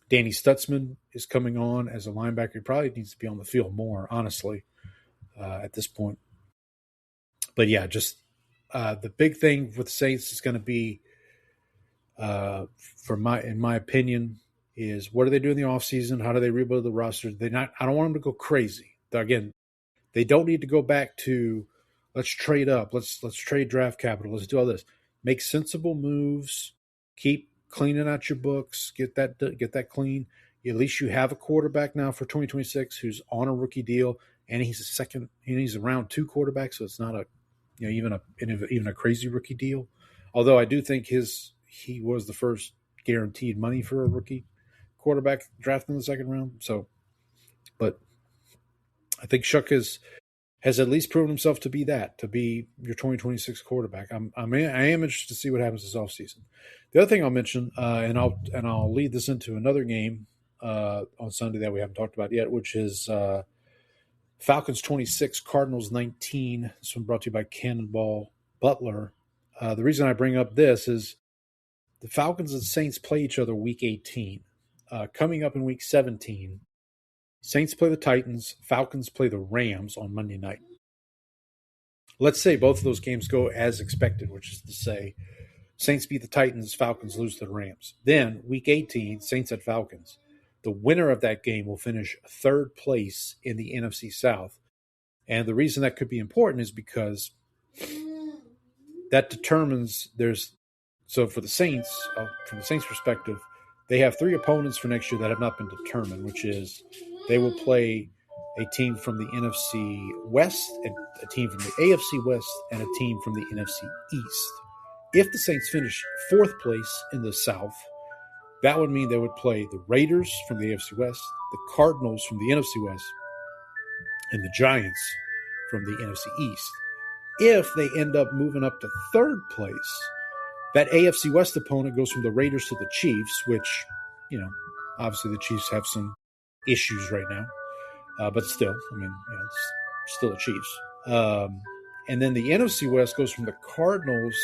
Danny Stutzman is coming on as a linebacker. He probably needs to be on the field more, honestly, at this point. But yeah, just the big thing with the Saints is going to be, in my opinion, is what do they do in the offseason? How do they rebuild the roster? I don't want them to go crazy. Again, they don't need to go back to let's trade up, let's trade draft capital, let's do all this. Make sensible moves, keep cleaning out your books, get that clean. At least you have a quarterback now for 2026 who's on a rookie deal, and he's a round 2 quarterback, so it's not even a crazy rookie deal. Although I do think he was the first guaranteed money for a rookie quarterback drafted in the second round. So, but I think Shuck is has at least proven himself to be your 2026 quarterback. I am interested to see what happens this offseason. The other thing I'll mention, and I'll lead this into another game on Sunday that we haven't talked about yet, which is Falcons 26, Cardinals 19. This one brought to you by Cannonball Butler. The reason I bring up this is the Falcons and Saints play each other week 18. Coming up in week 17, Saints play the Titans, Falcons play the Rams on Monday night. Let's say both of those games go as expected, which is to say Saints beat the Titans, Falcons lose to the Rams. Then, week 18, Saints at Falcons. The winner of that game will finish third place in the NFC South. And the reason that could be important is because that determines so for the Saints, from the Saints' perspective, they have 3 opponents for next year that have not been determined, which is they will play a team from the NFC West, a team from the AFC West, and a team from the NFC East. If the Saints finish 4th place in the South, that would mean they would play the Raiders from the AFC West, the Cardinals from the NFC West, and the Giants from the NFC East. If they end up moving up to 3rd place, that AFC West opponent goes from the Raiders to the Chiefs, which, obviously the Chiefs have some issues right now. But still, it's still the Chiefs. And then the NFC West goes from the Cardinals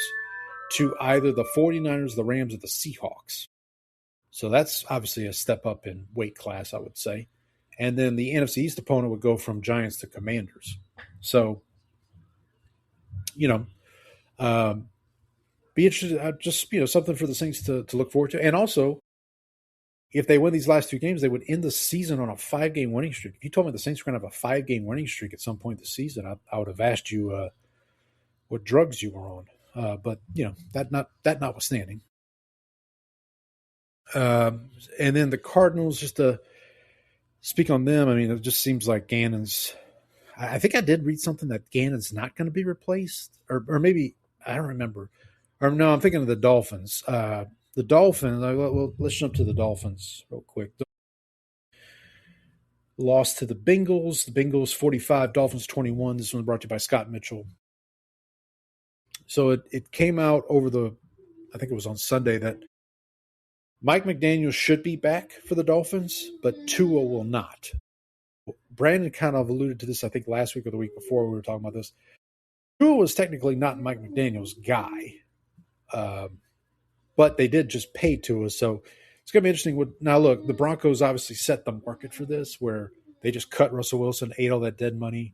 to either the 49ers, the Rams, or the Seahawks. So that's obviously a step up in weight class, I would say. And then the NFC East opponent would go from Giants to Commanders. So, be interested, just, something for the Saints to look forward to. And also, if they win these last 2 games, they would end the season on a 5-game winning streak. If you told me the Saints were going to have a 5-game winning streak at some point this season, I would have asked you what drugs you were on. But, that notwithstanding. And then the Cardinals, just to speak on them, it just seems like Gannon's – I think I did read something that Gannon's not going to be replaced. Or maybe – I don't remember. Or no, I'm thinking of the Dolphins. The Dolphins, well, let's jump to the Dolphins real quick. Lost to the Bengals. The Bengals 45, Dolphins 21. This one brought to you by Scott Mitchell. So it came out I think it was on Sunday, that Mike McDaniel should be back for the Dolphins, but Tua will not. Brandon kind of alluded to this, I think, last week or the week before we were talking about this. Tua was technically not Mike McDaniel's guy. But they did just pay Tua, so it's going to be interesting. Now, look, the Broncos obviously set the market for this, where they just cut Russell Wilson, ate all that dead money,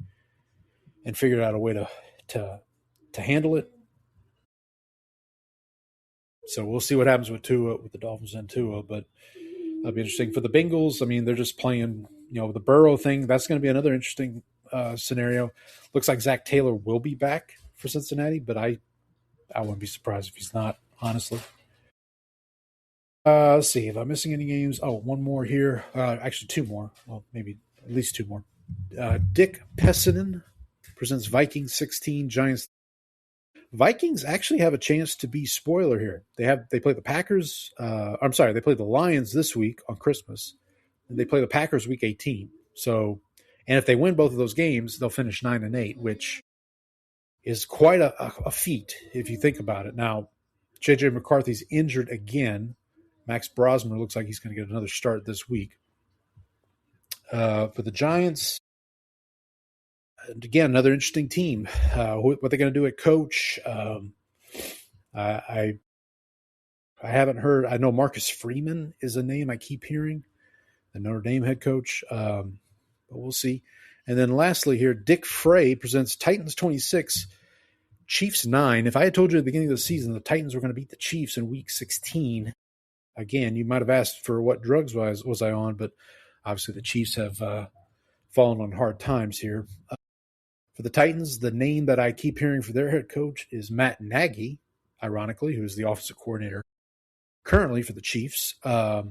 and figured out a way to handle it. So we'll see what happens with Tua, with the Dolphins and Tua, but that'll be interesting. For the Bengals, they're just playing, the Burrow thing. That's going to be another interesting scenario. Looks like Zach Taylor will be back for Cincinnati, but I wouldn't be surprised if he's not, honestly. Let's see if I'm missing any games. Oh, one more here. Actually, 2 more. Well, maybe at least 2 more. Dick Pessinen presents Vikings 16, Giants. Vikings actually have a chance to be spoiler here. They play the Packers. They play the Lions this week on Christmas, and they play the Packers week 18. So, and if they win both of those games, they'll finish 9-8, which is quite a feat if you think about it. Now, J.J. McCarthy's injured again. Max Brosmer looks like he's going to get another start this week. For the Giants, again, another interesting team. What they're going to do at coach, I haven't heard. I know Marcus Freeman is a name I keep hearing, the Notre Dame head coach, but we'll see. And then lastly here, Dick Frey presents Titans 26, Chiefs 9. If I had told you at the beginning of the season the Titans were going to beat the Chiefs in week 16, again, you might have asked for what drugs was I on, but obviously the Chiefs have fallen on hard times here. For the Titans, the name that I keep hearing for their head coach is Matt Nagy, ironically, who is the offensive coordinator currently for the Chiefs. I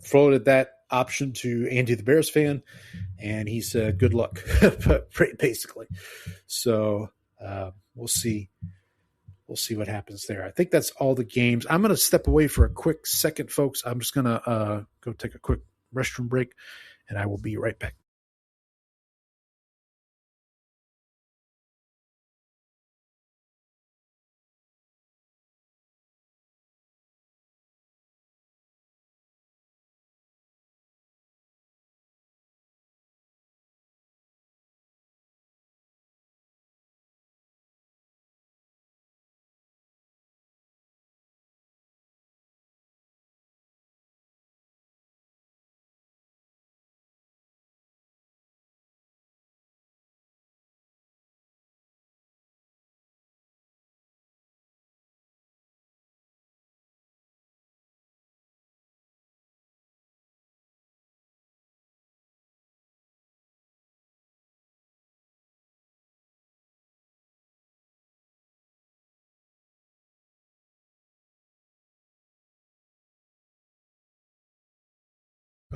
floated that option to Andy the Bears fan, and he said, good luck, basically. So we'll see. We'll see what happens there. I think that's all the games. I'm going to step away for a quick second, folks. I'm just going to go take a quick restroom break, and I will be right back.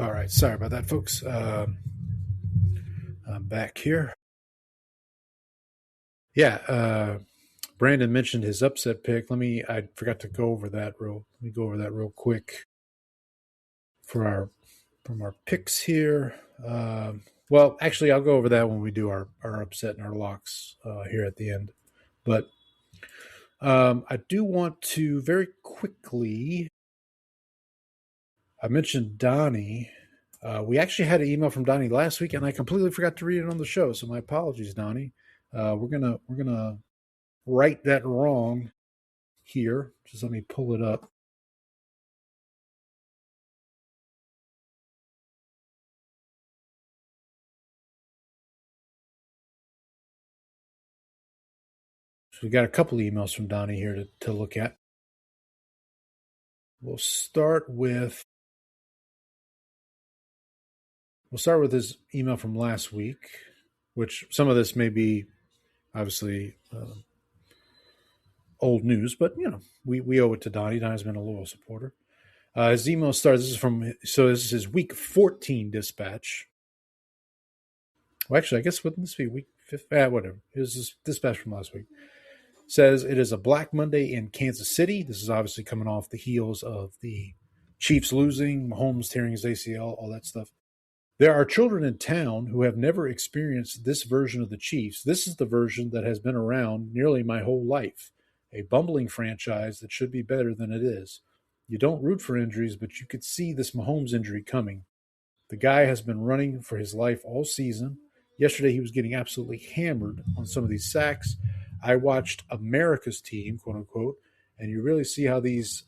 All right. Sorry about that, folks. I'm back here. Yeah. Brandon mentioned his upset pick. I forgot to go over that real quick from our picks here. Well, actually, I'll go over that when we do our upset and our locks here at the end. But I do want to very quickly. I mentioned Donnie. We actually had an email from Donnie last week, and I completely forgot to read it on the show. So my apologies, Donnie. We're gonna right that wrong here. Just let me pull it up. So we got a couple emails from Donnie here to look at. We'll start with his email from last week, which some of this may be obviously old news, but we owe it to Donnie. Donnie's been a loyal supporter. His email starts. This is his week 14 dispatch. Well, actually, I guess wouldn't this be week 15? Whatever. It was his dispatch from last week. Says it is a Black Monday in Kansas City. This is obviously coming off the heels of the Chiefs losing, Mahomes tearing his ACL, all that stuff. There are children in town who have never experienced this version of the Chiefs. This is the version that has been around nearly my whole life. A bumbling franchise that should be better than it is. You don't root for injuries, but you could see this Mahomes injury coming. The guy has been running for his life all season. Yesterday, he was getting absolutely hammered on some of these sacks. I watched America's team, quote unquote, and you really see how these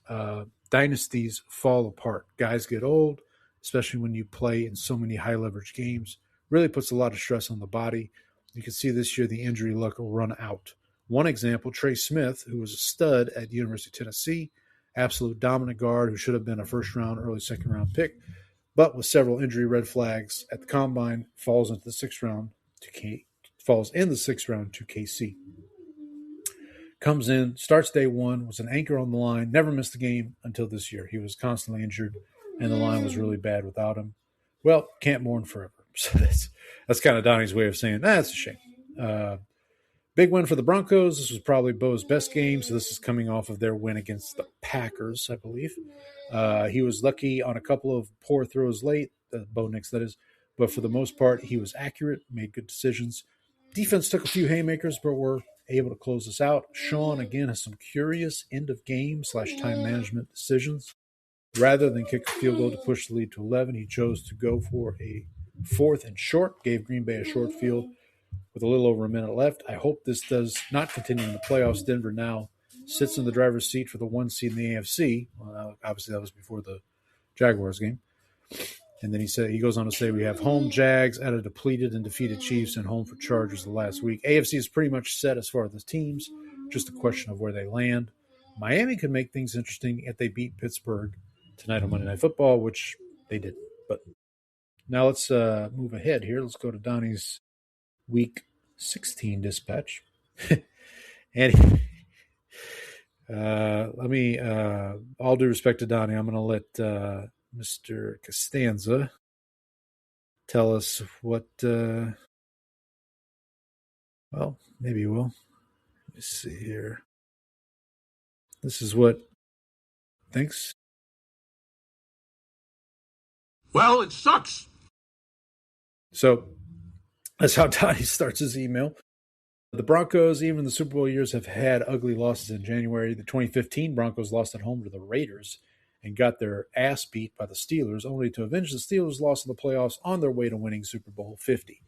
dynasties fall apart. Guys get old, especially when you play in so many high leverage games. Really puts a lot of stress on the body. You can see this year the injury luck will run out. One example, Trey Smith, who was a stud at the University of Tennessee, absolute dominant guard who should have been a first-round, early second-round pick, but with several injury red flags at the combine, falls in the sixth round to KC. Comes in, starts day one, was an anchor on the line, never missed a game until this year. He was constantly injured, and the line was really bad without him. Well, can't mourn forever. So that's kind of Donnie's way of saying, that's a shame. Big win for the Broncos. This was probably Bo's best game, so this is coming off of their win against the Packers, I believe. He was lucky on a couple of poor throws late, Bo Nix, that is, but for the most part, he was accurate, made good decisions. Defense took a few haymakers, but were able to close this out. Sean, again, has some curious end-of-game / time management decisions. Rather than kick a field goal to push the lead to 11, he chose to go for a 4th and short, gave Green Bay a short field with a little over a minute left. I hope this does not continue in the playoffs. Denver now sits in the driver's seat for the 1 seed in the AFC. Well, obviously, that was before the Jaguars game. And then he goes on to say, we have home Jags at a depleted and defeated Chiefs and home for Chargers the last week. AFC is pretty much set as far as the teams, just a question of where they land. Miami could make things interesting if they beat Pittsburgh tonight on Monday Night Football, which they didn't. But now let's move ahead here. Let's go to Donnie's Week 16 dispatch. And all due respect to Donnie, I'm going to let Mr. Costanza tell us what, well, maybe he will. Let me see here. This is what thinks. Well, it sucks. So that's how Donnie starts his email. The Broncos, even the Super Bowl years, have had ugly losses in January. The 2015 Broncos lost at home to the Raiders and got their ass beat by the Steelers, only to avenge the Steelers' loss in the playoffs on their way to winning Super Bowl 50.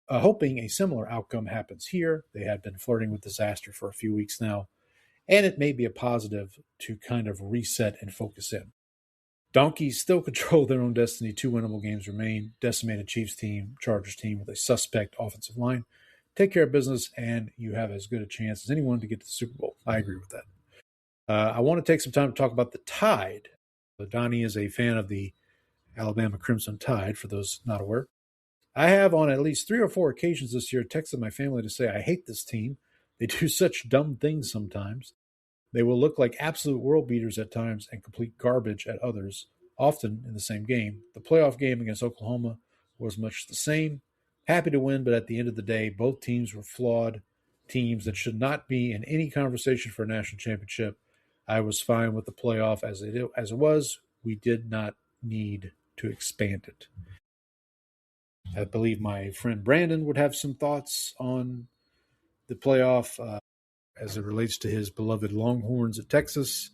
Hoping a similar outcome happens here. They have been flirting with disaster for a few weeks now, and it may be a positive to kind of reset and focus in. Donkeys still control their own destiny. 2 winnable games remain. Decimated Chiefs team, Chargers team with a suspect offensive line. Take care of business, and you have as good a chance as anyone to get to the Super Bowl. I agree with that. I want to take some time to talk about the Tide. Donnie is a fan of the Alabama Crimson Tide, for those not aware. I have on at least 3 or 4 occasions this year texted my family to say I hate this team. They do such dumb things sometimes. They will look like absolute world beaters at times and complete garbage at others. often in the same game. The playoff game against Oklahoma was much the same. Happy to win, but at the end of the day, both teams were flawed teams that should not be in any conversation for a national championship. I was fine with the playoff as it was. We did not need to expand it. I believe my friend Brandon would have some thoughts on the playoff as it relates to his beloved Longhorns at Texas.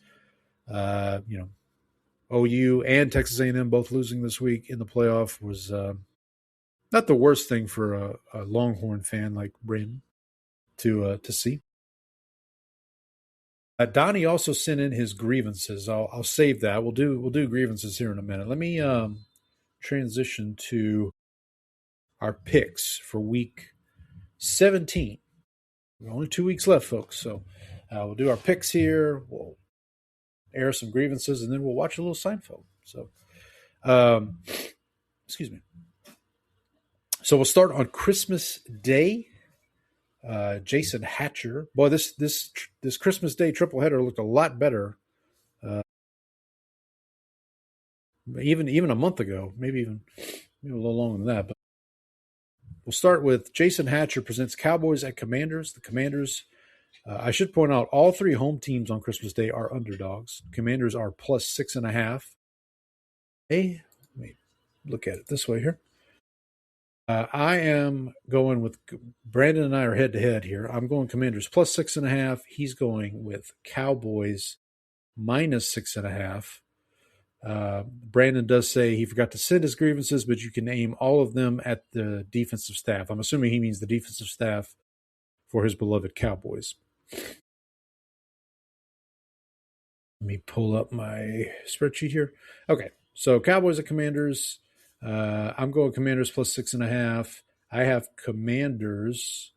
OU and Texas A&M both losing this week in the playoff was not the worst thing for a Longhorn fan like Brandon to see. Donnie also sent in his grievances. I'll save that. We'll do grievances here in a minute. Let me transition to our picks for week 17. Only 2 weeks left, folks. So we'll do our picks here. We'll air some grievances, and then we'll watch a little Seinfeld. So, excuse me. So we'll start on Christmas Day. Jason Hatcher. Boy, this Christmas Day tripleheader looked a lot better. Even a month ago, maybe a little longer than that. But we'll start with Jason Hatcher presents Cowboys at Commanders. The Commanders, I should point out, all three home teams on Christmas Day are underdogs. Commanders are plus 6.5. Hey, let me look at it this way here. I am going with Brandon and I are head to head here. I'm going Commanders plus 6.5. He's going with Cowboys minus 6.5. Brandon does say he forgot to send his grievances, but you can aim all of them at the defensive staff. I'm assuming he means the defensive staff for his beloved Cowboys. Let me pull up my spreadsheet here. Okay, so Cowboys at Commanders. I'm going Commanders plus 6.5. I have Commanders.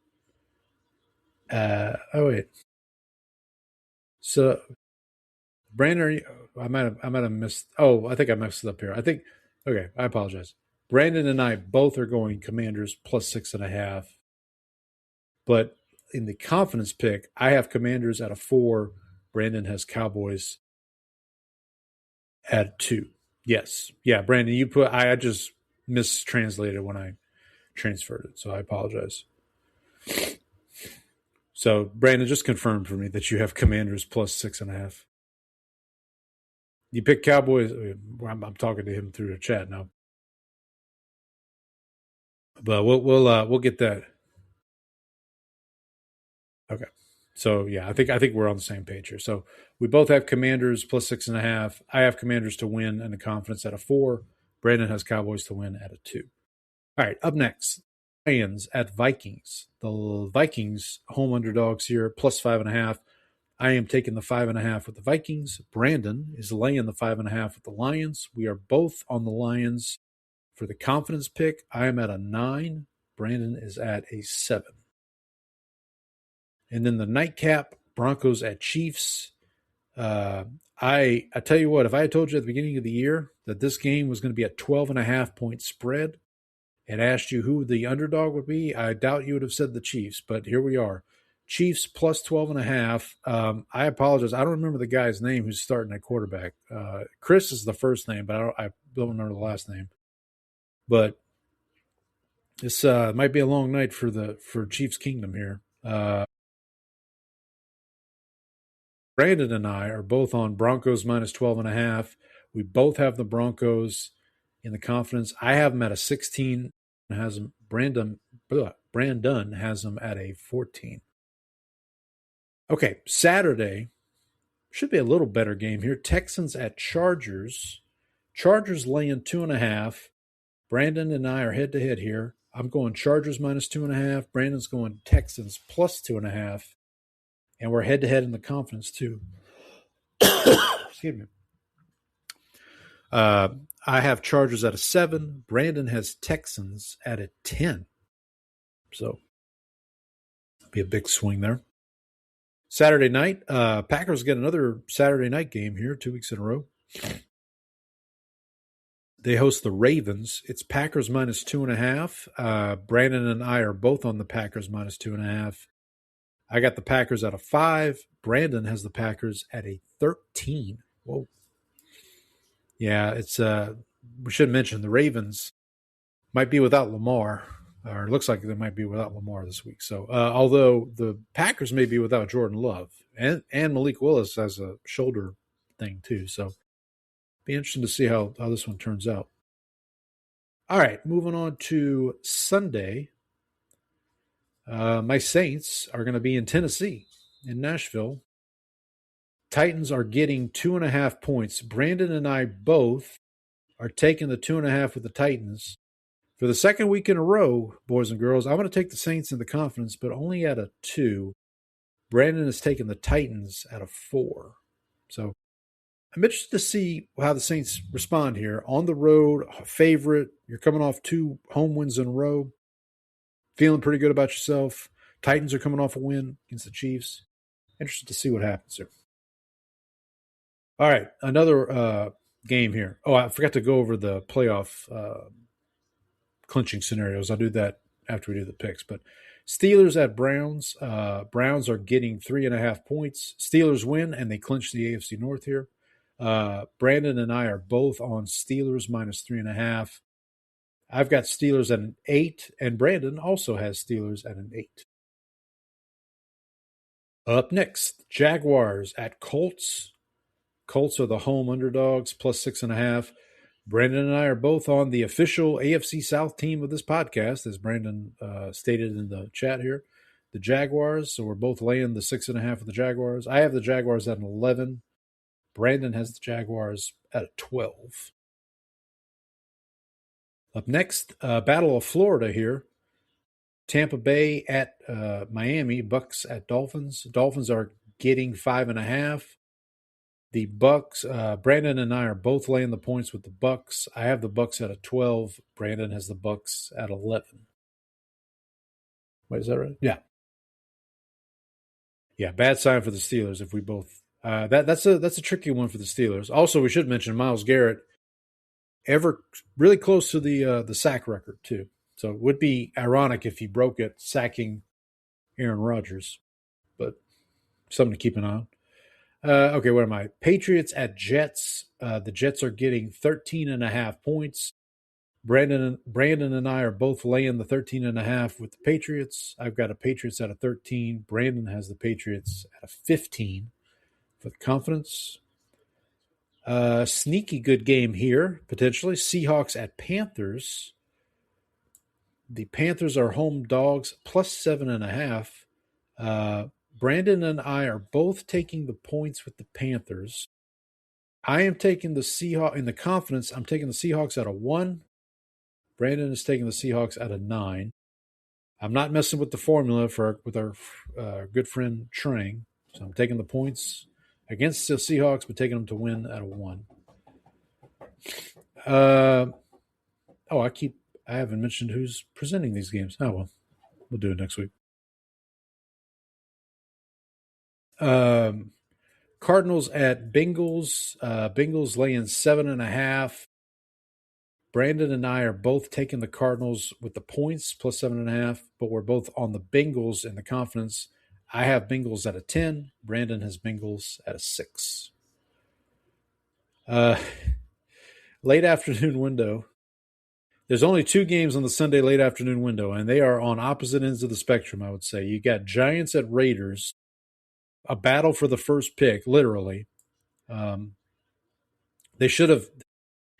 So, Brandon, I might have missed. Oh, I think I messed it up here. Okay, I apologize. Brandon and I both are going Commanders plus 6.5. But in the confidence pick, I have Commanders at a 4. Brandon has Cowboys at 2. Yes. Yeah, Brandon, I just mistranslated when I transferred it, so I apologize. So, Brandon, just confirmed for me that you have Commanders plus 6.5. You pick Cowboys. I'm talking to him through the chat now, but we'll get that. Okay. So yeah, I think we're on the same page here. So we both have Commanders plus 6.5. I have Commanders to win and the confidence at a 4. Brandon has Cowboys to win at a 2. All right, up next, Lions at Vikings. The Vikings home underdogs here plus 5.5. I am taking the 5.5 with the Vikings. Brandon is laying the 5.5 with the Lions. We are both on the Lions for the confidence pick. I am at a 9. Brandon is at a 7. And then the nightcap, Broncos at Chiefs. I tell you what, if I had told you at the beginning of the year that this game was going to be a 12.5-point spread and asked you who the underdog would be, I doubt you would have said the Chiefs. But here we are. Chiefs plus 12.5. I apologize. I don't remember the guy's name who's starting at quarterback. Chris is the first name, but I don't remember the last name. But this might be a long night for Chiefs Kingdom here. Brandon and I are both on Broncos minus 12.5. We both have the Broncos in the confidence. I have them at a 16. Has them, Brandon has them at a 14. Okay, Saturday should be a little better game here. Texans at Chargers. Chargers laying 2.5. Brandon and I are head to head here. I'm going Chargers minus 2.5. Brandon's going Texans plus 2.5. And we're head to head in the confidence too. Excuse me. I have Chargers at a 7. Brandon has Texans at a 10. So be a big swing there. Saturday night, Packers get another Saturday night game here, 2 weeks in a row. They host the Ravens. It's Packers minus 2.5. Brandon and I are both on the Packers minus 2.5. I got the Packers at a 5. Brandon has the Packers at a 13. Whoa. Yeah, it's we should mention the Ravens might be without Lamar, or it looks like they might be without Lamar this week. So, although the Packers may be without Jordan Love, and Malik Willis has a shoulder thing too. So, be interesting to see how this one turns out. All right, moving on to Sunday. My Saints are going to be in Tennessee, in Nashville. Titans are getting 2.5 points. Brandon and I both are taking the 2.5 with the Titans. For the second week in a row, boys and girls, I'm going to take the Saints in the confidence, but only at a 2. Brandon has taken the Titans at a 4. So I'm interested to see how the Saints respond here. On the road, favorite. You're coming off 2 home wins in a row. Feeling pretty good about yourself. Titans are coming off a win against the Chiefs. Interested to see what happens here. All right, another game here. Oh, I forgot to go over the playoff clinching scenarios. I'll do that after we do the picks. But Steelers at Browns. Browns are getting 3.5 points. Steelers win, and they clinch the AFC North here. Brandon and I are both on Steelers minus 3.5. I've got Steelers at an 8, and Brandon also has Steelers at an 8. Up next, Jaguars at Colts. Colts are the home underdogs, plus 6.5. Brandon and I are both on the official AFC South team of this podcast, as Brandon stated in the chat here. The Jaguars, so we're both laying the 6.5 of the Jaguars. I have the Jaguars at an 11. Brandon has the Jaguars at a 12. Up next, Battle of Florida here. Tampa Bay at Miami, Bucks at Dolphins. Dolphins are getting 5.5. The Bucks, Brandon and I are both laying the points with the Bucks. I have the Bucks at a 12. Brandon has the Bucks at 11. Wait, is that right? Yeah. Yeah, bad sign for the Steelers if we both. That's a tricky one for the Steelers. Also, we should mention Myles Garrett, ever really close to the sack record too. So it would be ironic if he broke it sacking Aaron Rodgers, but something to keep an eye on. Okay, what am I? Patriots at Jets. The Jets are getting 13.5 points. Brandon and I are both laying the 13.5 with the Patriots. I've got a Patriots at a 13. Brandon has the Patriots at a 15 for the confidence. Sneaky good game here, potentially. Seahawks at Panthers. The Panthers are home dogs, plus 7.5. Brandon and I are both taking the points with the Panthers. I am taking the Seahawks in the confidence. I'm taking the Seahawks at a 1. Brandon is taking the Seahawks at a 9. I'm not messing with the formula with our good friend Trang. So I'm taking the points against the Seahawks, but taking them to win at a 1. I haven't mentioned who's presenting these games. Oh, well, we'll do it next week. Cardinals at Bengals. Bengals laying 7.5. Brandon and I are both taking the Cardinals with the points plus 7.5, but we're both on the Bengals in the confidence. I have Bengals at a 10. Brandon has Bengals at a 6. Late afternoon window. There's only 2 games on the Sunday late afternoon window, and they are on opposite ends of the spectrum, I would say. You got Giants at Raiders, a battle for the first pick, literally. They should have,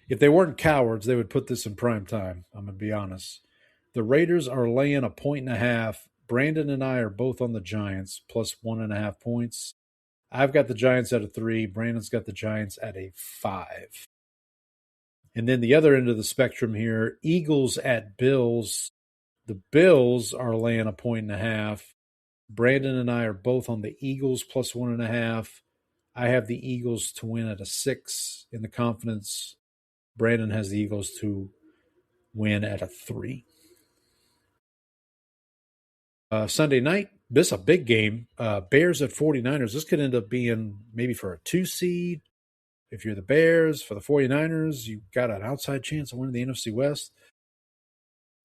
if they weren't cowards, they would put this in prime time, I'm going to be honest. The Raiders are laying 1.5. Brandon and I are both on the Giants, plus 1.5 points. I've got the Giants at a 3. Brandon's got the Giants at a 5. And then the other end of the spectrum here, Eagles at Bills. The Bills are laying 1.5. Brandon and I are both on the Eagles plus 1.5. I have the Eagles to win at a 6 in the confidence. Brandon has the Eagles to win at a 3. Sunday night, this is a big game. Bears at 49ers. This could end up being maybe for a 2 seed. If you're the Bears, for the 49ers, you've got an outside chance of winning the NFC West.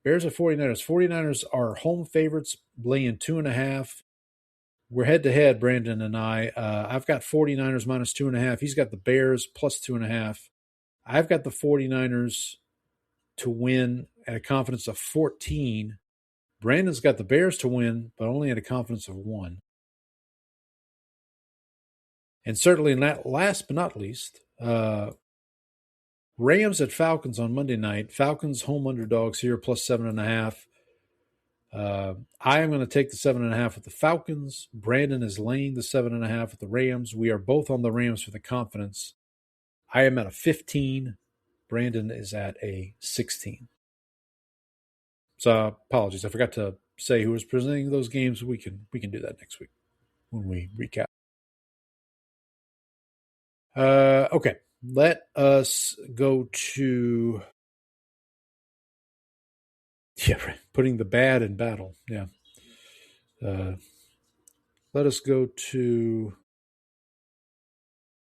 Bears at 49ers. 49ers are home favorites, laying 2.5. We're head-to-head, Brandon and I. I've got 49ers minus 2.5. He's got the Bears plus 2.5. I've got the 49ers to win at a confidence of 14. Brandon's got the Bears to win, but only at a confidence of 1. And certainly not last but not least, Rams at Falcons on Monday night. Falcons home underdogs here, plus 7.5. I am going to take the 7.5 with the Falcons. Brandon is laying the 7.5 with the Rams. We are both on the Rams for the confidence. I am at a 15. Brandon is at a 16. So apologies, I forgot to say who was presenting those games. We can do that next week when we recap. Okay, let us go to putting the bad in battle. Yeah. Let us go to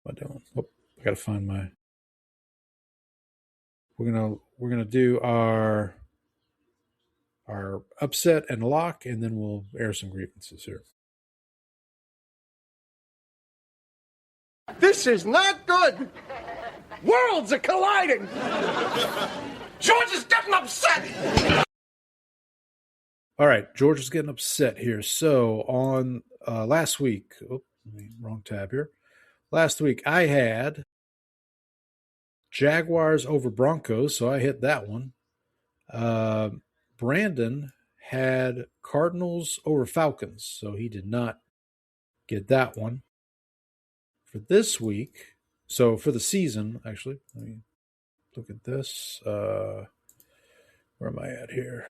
what doing? Oh, I gotta find my. We're gonna do our upset and lock, and then we'll air some grievances here. This is not good. Worlds are colliding. George is getting upset. All right, George is getting upset here. So on last week, wrong tab here. Last week I had Jaguars over Broncos, so I hit that one. Brandon had Cardinals over Falcons, so he did not get that one. For this week, so for the season, actually, let me look at this. Where am I at here?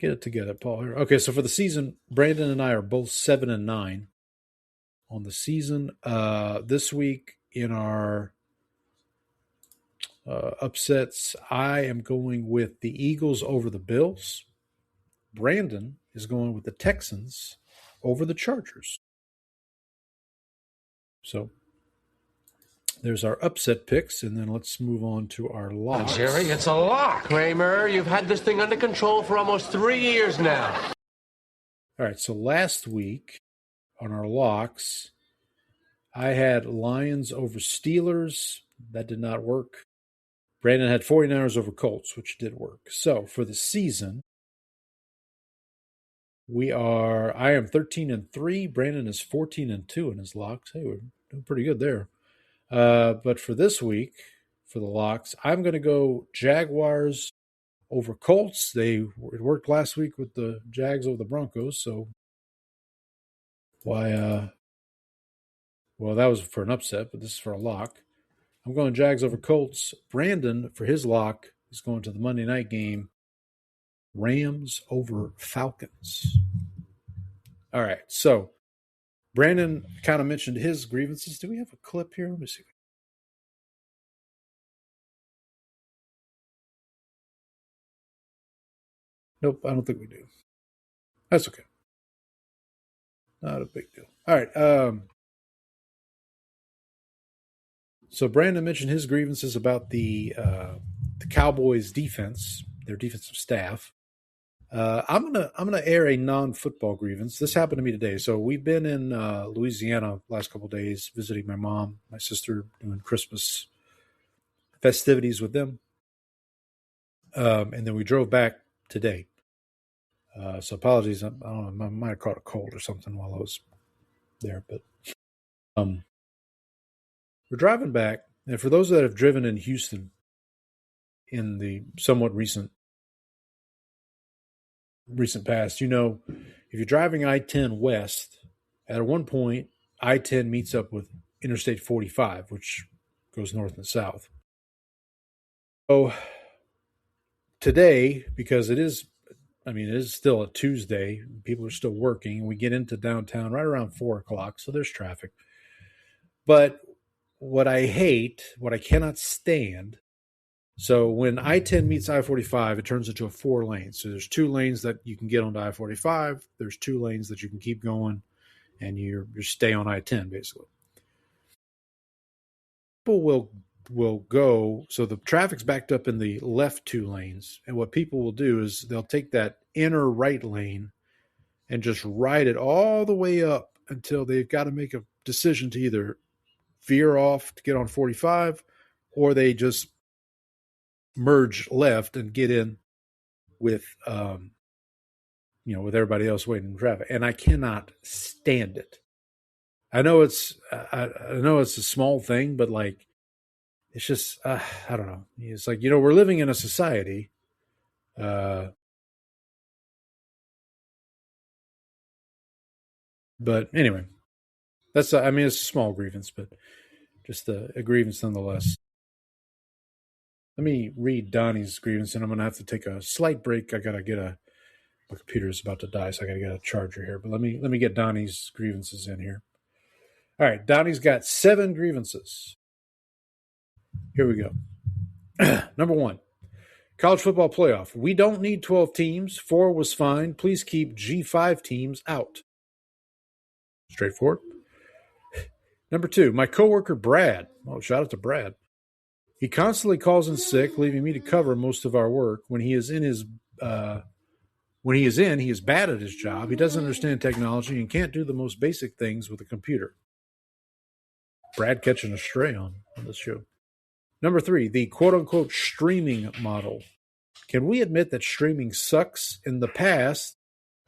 Get it together, Paul. Here. Okay, so for the season, Brandon and I are both 7-9 on the season. This week in our upsets, I am going with the Eagles over the Bills. Brandon is going with the Texans over the Chargers. So there's our upset picks, and then let's move on to our locks. Jerry, it's a lock. Kramer, you've had this thing under control for almost 3 years now. All right, so last week on our locks, I had Lions over Steelers. That did not work. Brandon had 49ers over Colts, which did work. So for the season, I am 13-3. Brandon is 14-2 in his locks. Hey, we're doing pretty good there. But for this week, for the locks, I'm going to go Jaguars over Colts. It worked last week with the Jags over the Broncos, so why? Well, that was for an upset, but this is for a lock. I'm going Jags over Colts. Brandon, for his lock, is going to the Monday night game. Rams over Falcons. All right, so Brandon kind of mentioned his grievances. Do we have a clip here? Let me see. Nope, I don't think we do. That's okay. Not a big deal. All right. So Brandon mentioned his grievances about the Cowboys defense, their defensive staff. I'm gonna air a non-football grievance. This happened to me today. So we've been in Louisiana last couple of days, visiting my mom, my sister, doing Christmas festivities with them, and then we drove back today. So apologies. I don't know. I might have caught a cold or something while I was there, but we're driving back. And for those that have driven in Houston in the somewhat recent past, if you're driving I-10 west, at one point, I-10 meets up with Interstate 45, which goes north and south. So today, because it is still a Tuesday, people are still working, we get into downtown right around 4 o'clock, so there's traffic. But what I hate, what I cannot stand, so when I-10 meets I-45, it turns into a 4 lanes. So there's 2 lanes that you can get onto I-45. There's 2 lanes that you can keep going, and you stay on I-10, basically. People will go, so the traffic's backed up in the left 2 lanes, and what people will do is they'll take that inner right lane and just ride it all the way up until they've got to make a decision to either veer off to get on 45, or they just merge left and get in with with everybody else waiting in traffic. And I cannot stand it. I know it's a small thing, but like it's just I don't know. It's like, we're living in a society. But anyway, it's a small grievance, but just a grievance nonetheless. Let me read Donnie's grievance, and I'm going to have to take a slight break. I got to get my computer is about to die, so I got to get a charger here. But let me get Donnie's grievances in here. All right, Donnie's got 7 grievances. Here we go. Number 1, college football playoff. We don't need 12 teams. 4 was fine. Please keep G5 teams out. Straightforward. Number 2, my coworker Brad. Oh, shout out to Brad. He constantly calls in sick, leaving me to cover most of our work. When he is in, he is bad at his job. He doesn't understand technology and can't do the most basic things with a computer. Brad catching a stray on this show. Number 3, the quote-unquote streaming model. Can we admit that streaming sucks? In the past,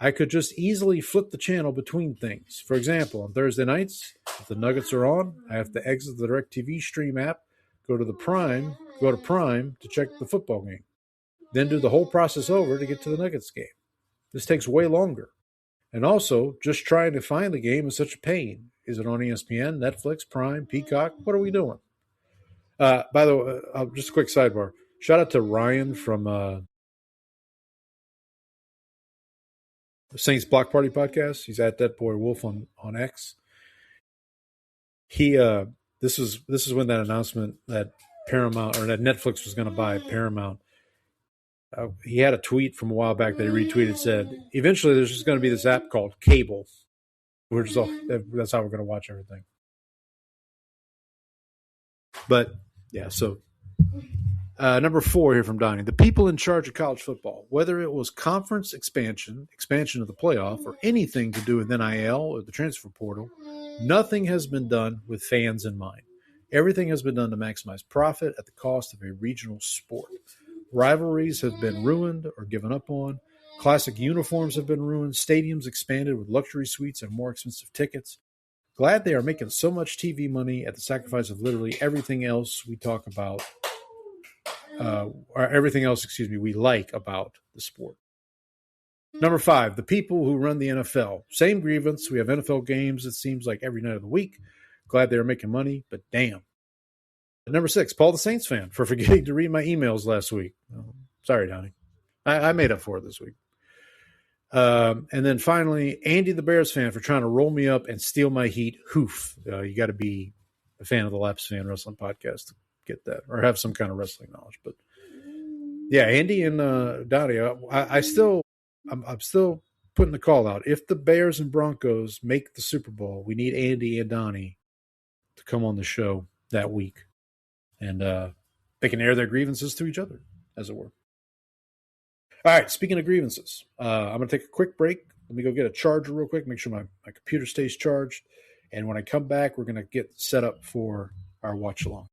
I could just easily flip the channel between things. For example, on Thursday nights, if the Nuggets are on, I have to exit the DirecTV stream app, go to Prime to check the football game, then do the whole process over to get to the Nuggets game. This takes way longer. And also, just trying to find the game is such a pain. Is it on ESPN, Netflix, Prime, Peacock? What are we doing? By the way, just a quick sidebar. Shout out to Ryan from Saints Block Party podcast. He's at that boy Wolf on X. He this is when that announcement that Paramount or that Netflix was going to buy Paramount. He had a tweet from a while back that he retweeted, said, eventually there's just going to be this app called Cable. That's how we're going to watch everything. But yeah, so number 4 here from Donnie. The people in charge of college football, whether it was conference expansion of the playoff, or anything to do with NIL or the transfer portal, nothing has been done with fans in mind. Everything has been done to maximize profit at the cost of a regional sport. Rivalries have been ruined or given up on. Classic uniforms have been ruined. Stadiums expanded with luxury suites and more expensive tickets. Glad they are making so much TV money at the sacrifice of literally everything else we talk about, we like about the sport. Number 5, the people who run the NFL. Same grievance. We have NFL games, it seems like, every night of the week. Glad they are making money, but damn. Number 6, Paul the Saints fan, for forgetting to read my emails last week. Oh, sorry, Donnie. I made up for it this week. And then finally, Andy the Bears fan, for trying to roll me up and steal my heat. Hoof. You got to be a fan of the Laps Fan Wrestling Podcast to get that, or have some kind of wrestling knowledge. But yeah, Andy and Donnie, I'm still putting the call out. If the Bears and Broncos make the Super Bowl, we need Andy and Donnie to come on the show that week. And they can air their grievances to each other, as it were. All right, speaking of grievances, I'm going to take a quick break. Let me go get a charger real quick, make sure my computer stays charged. And when I come back, we're going to get set up for our watch-along.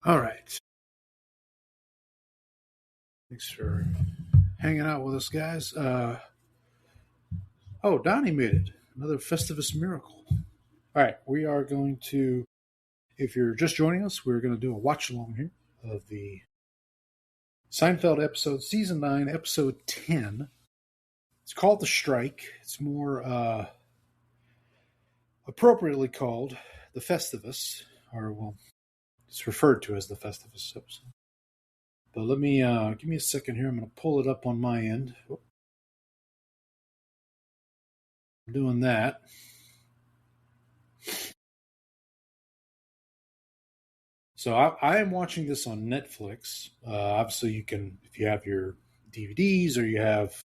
All right. Thanks for hanging out with us, guys. Donnie made it. Another Festivus miracle. All right, we are going to, if you're just joining us, we're going to do a watch along here of the Seinfeld episode, season 9, episode 10. It's called The Strike. It's more appropriately called the Festivus, or well, it's referred to as the Festivus episode. But let me give me a second here. I'm going to pull it up on my end. I'm doing that. So I am watching this on Netflix. Obviously, you can, if you have your DVDs or you have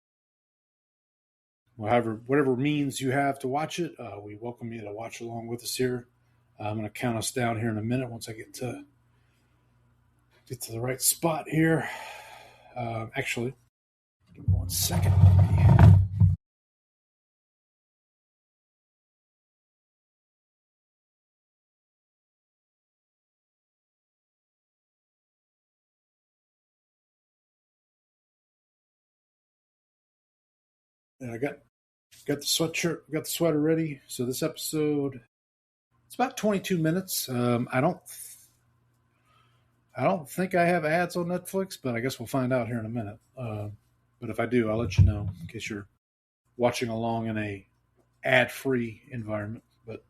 whatever means you have to watch it, we welcome you to watch along with us here. I'm going to count us down here in a minute once I get to the right spot here. Actually, give me 1 second. And I got the sweatshirt, got the sweater ready. So this episode, it's about 22 minutes. I don't think I have ads on Netflix, but I guess we'll find out here in a minute. But if I do, I'll let you know in case you're watching along in a ad-free environment. But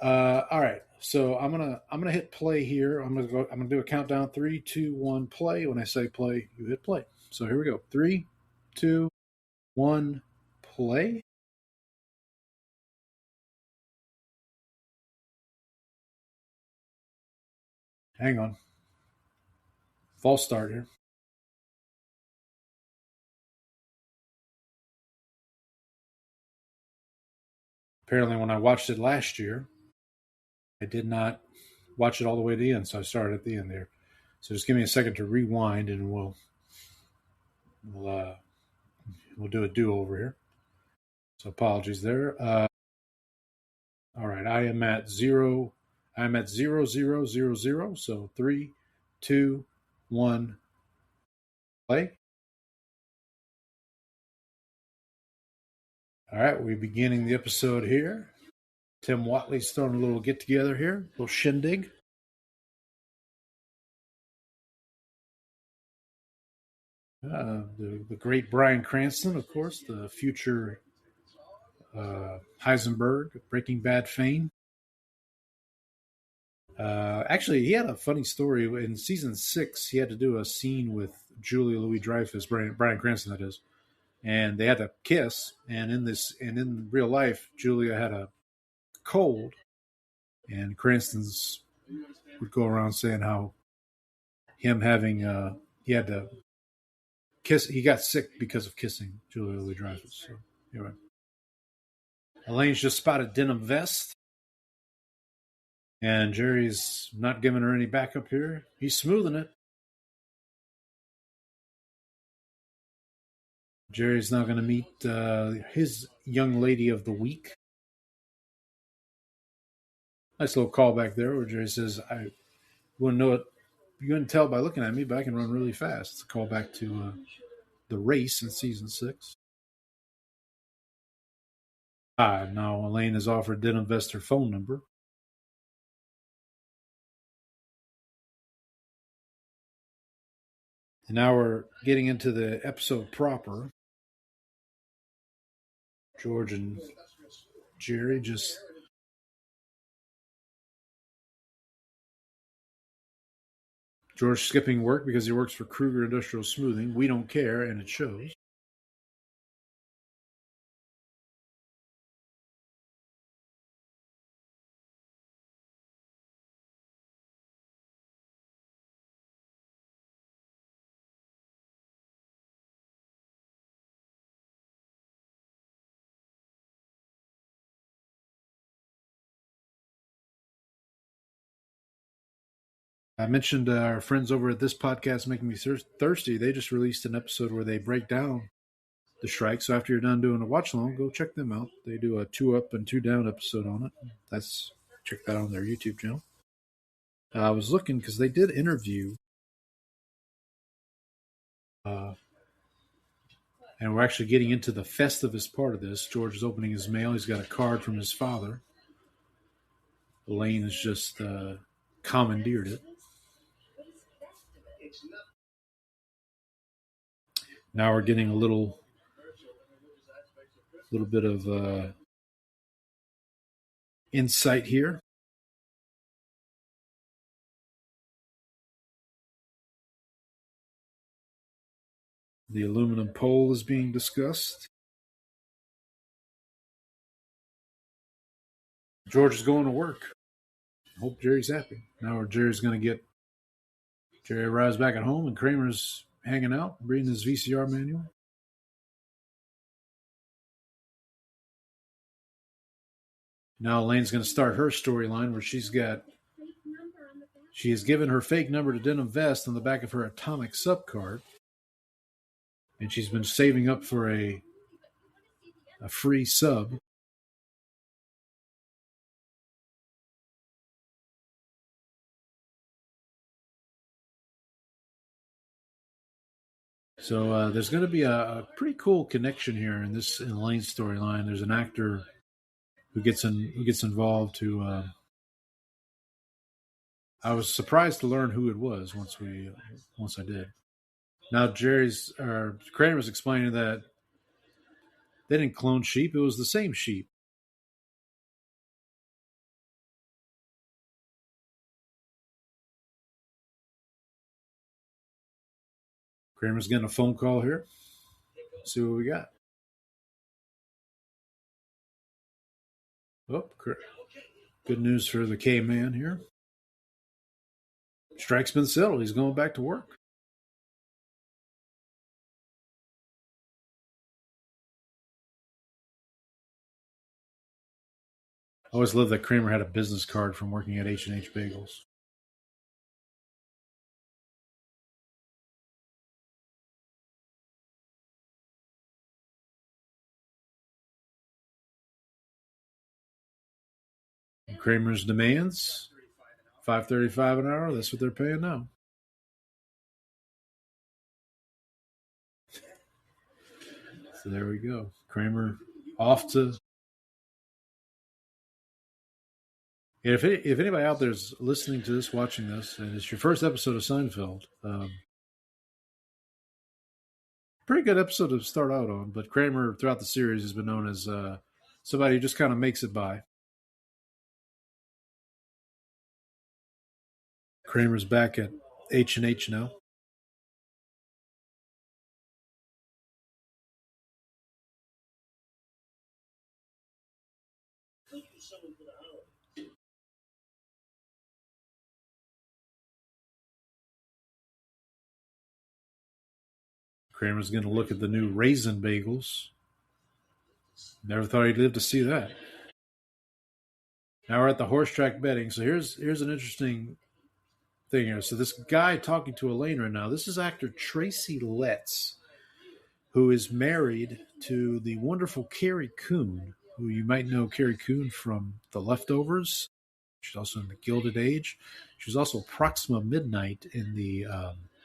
all right, so I'm gonna hit play here. I'm gonna do a countdown. 3, 2, 1, play. When I say play, you hit play. So here we go. 3, 2, 1, play. Hang on. False start here. Apparently, when I watched it last year, I did not watch it all the way to the end, so I started at the end there. So just give me a second to rewind, and we'll do a do-over here. So apologies there. All right, I am at 0. I'm at 0, 0, 0, 0. So 3, 2, 1, play. All right, we're beginning the episode here. Tim Watley's throwing a little get-together here, a little shindig. The great Bryan Cranston, of course, the future Heisenberg, Breaking Bad fame. Actually, he had a funny story. In season 6, he had to do a scene with Julia Louis-Dreyfus, Bryan Cranston, that is, and they had to kiss. And in real life, Julia had a cold, and Cranston's would go around saying how him having he had to kiss. He got sick because of kissing Julia Louis-Dreyfus. So anyway, Elaine's just spotted denim vest. And Jerry's not giving her any backup here. He's smoothing it. Jerry's now going to meet his young lady of the week. Nice little callback there where Jerry says, I wouldn't know it. You wouldn't tell by looking at me, but I can run really fast. It's a callback to the race in season 6. Now Elaine has offered Denim Vest her phone number. And now we're getting into the episode proper. George and Jerry just George skipping work because he works for Kruger Industrial Smoothing. We don't care, and it shows. I mentioned our friends over at This Podcast Making Me Thirsty. They just released an episode where they break down the strike. So after you're done doing a watch along, go check them out. They do a 2 up and 2 down episode on it. Check that on their YouTube channel. I was looking because they did interview, and we're actually getting into the Festivus part of this. George is opening his mail. He's got a card from his father. Elaine has just commandeered it. Now we're getting a little bit of insight here. The aluminum pole is being discussed. George is going to work. Hope Jerry's happy. Now Jerry's going to get... Jerry arrives back at home and Kramer's hanging out, reading his VCR manual. Now Elaine's going to start her storyline where she has given her fake number to Denim Vest on the back of her atomic sub card. And she's been saving up for a free sub. So there's going to be a pretty cool connection here in Elaine's storyline. There's an actor who gets involved. I was surprised to learn who it was once I did. Now Kramer's explaining that they didn't clone sheep; it was the same sheep. Kramer's getting a phone call here. Let's see what we got. Oh, good news for the K-Man here. Strike's been settled. He's going back to work. I always loved that Kramer had a business card from working at H&H Bagels. And Kramer's demands, $5.35 an hour. That's what they're paying now. So there we go. Kramer off to... If anybody out there is listening to this, watching this, and it's your first episode of Seinfeld, pretty good episode to start out on. But Kramer, throughout the series, has been known as somebody who just kind of makes it by. Kramer's back at H&H now. Kramer's going to look at the new raisin bagels. Never thought he'd live to see that. Now we're at the horse track betting. So here's an interesting thing here. So this guy talking to Elaine right now, this is actor Tracy Letts, who is married to the wonderful Carrie Coon, who you might know Carrie Coon from The Leftovers. She's also in The Gilded Age. She was also Proxima Midnight in the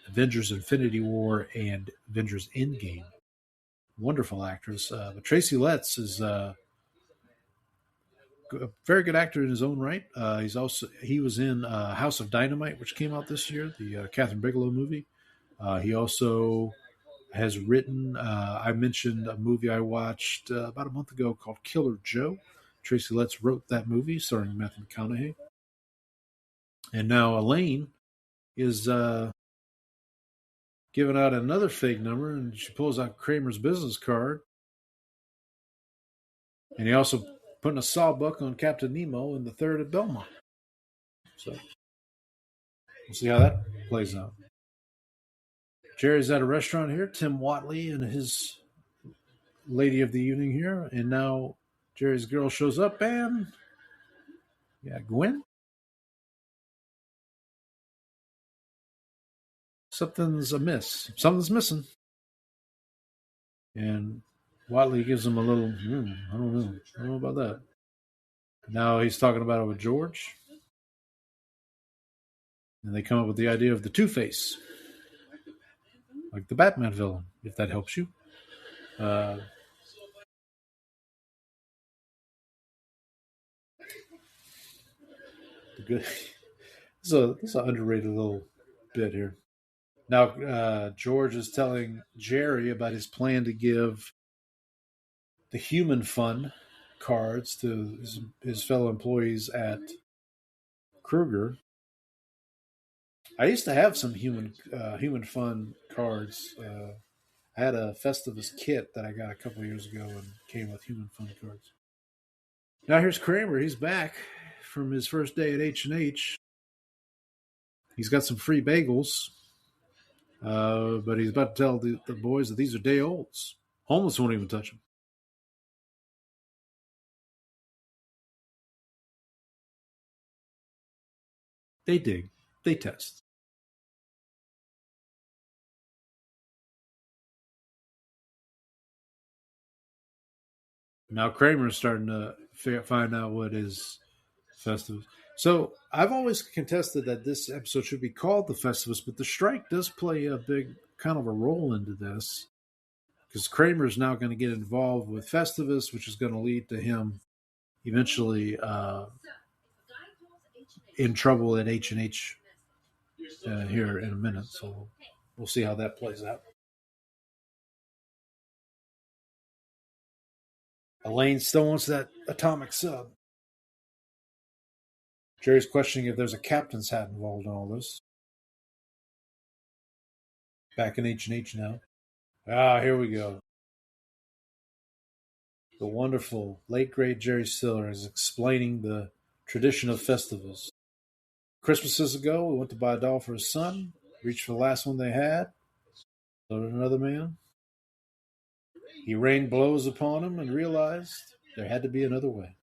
Avengers Infinity War and Avengers Endgame. Wonderful actress. But Tracy Letts is a very good actor in his own right. He was in House of Dynamite, which came out this year, the Catherine Bigelow movie. He also has written, I mentioned a movie I watched about a month ago called Killer Joe. Tracy Letts wrote that movie starring Matthew McConaughey. And now Elaine is giving out another fake number, and she pulls out Kramer's business card. And he also putting a sawbuck on Captain Nemo in the third at Belmont. So we'll see how that plays out. Jerry's at a restaurant here. Tim Watley and his lady of the evening here. And now Jerry's girl shows up and Gwen. Something's amiss. Something's missing. And Watley gives him a little, I don't know about that. Now he's talking about it with George. And they come up with the idea of the Two-Face, like the Batman villain, if that helps you. This is an underrated little bit here. Now, George is telling Jerry about his plan to give the Human Fund cards to his fellow employees at Kruger. I used to have some Human Fund cards. I had a Festivus kit that I got a couple years ago and came with Human Fund cards. Now here's Kramer. He's back from his first day at H&H. He's got some free bagels, but he's about to tell the boys that these are day olds. Homeless won't even touch them. They dig. They test. Now Kramer's starting to find out what is Festivus. So I've always contested that this episode should be called the Festivus, but the strike does play a big kind of a role into this because Kramer is now going to get involved with Festivus, which is going to lead to him eventually in trouble at H&H here in a minute. So we'll see how that plays out. Elaine still wants that atomic sub. Jerry's questioning if there's a captain's hat involved in all this. Back in H&H now. Here we go. The wonderful late great Jerry Stiller is explaining the tradition of Festivus. Christmases ago, we went to buy a doll for his son. Reached for the last one they had. So did another man. He rained blows upon him and realized there had to be another way.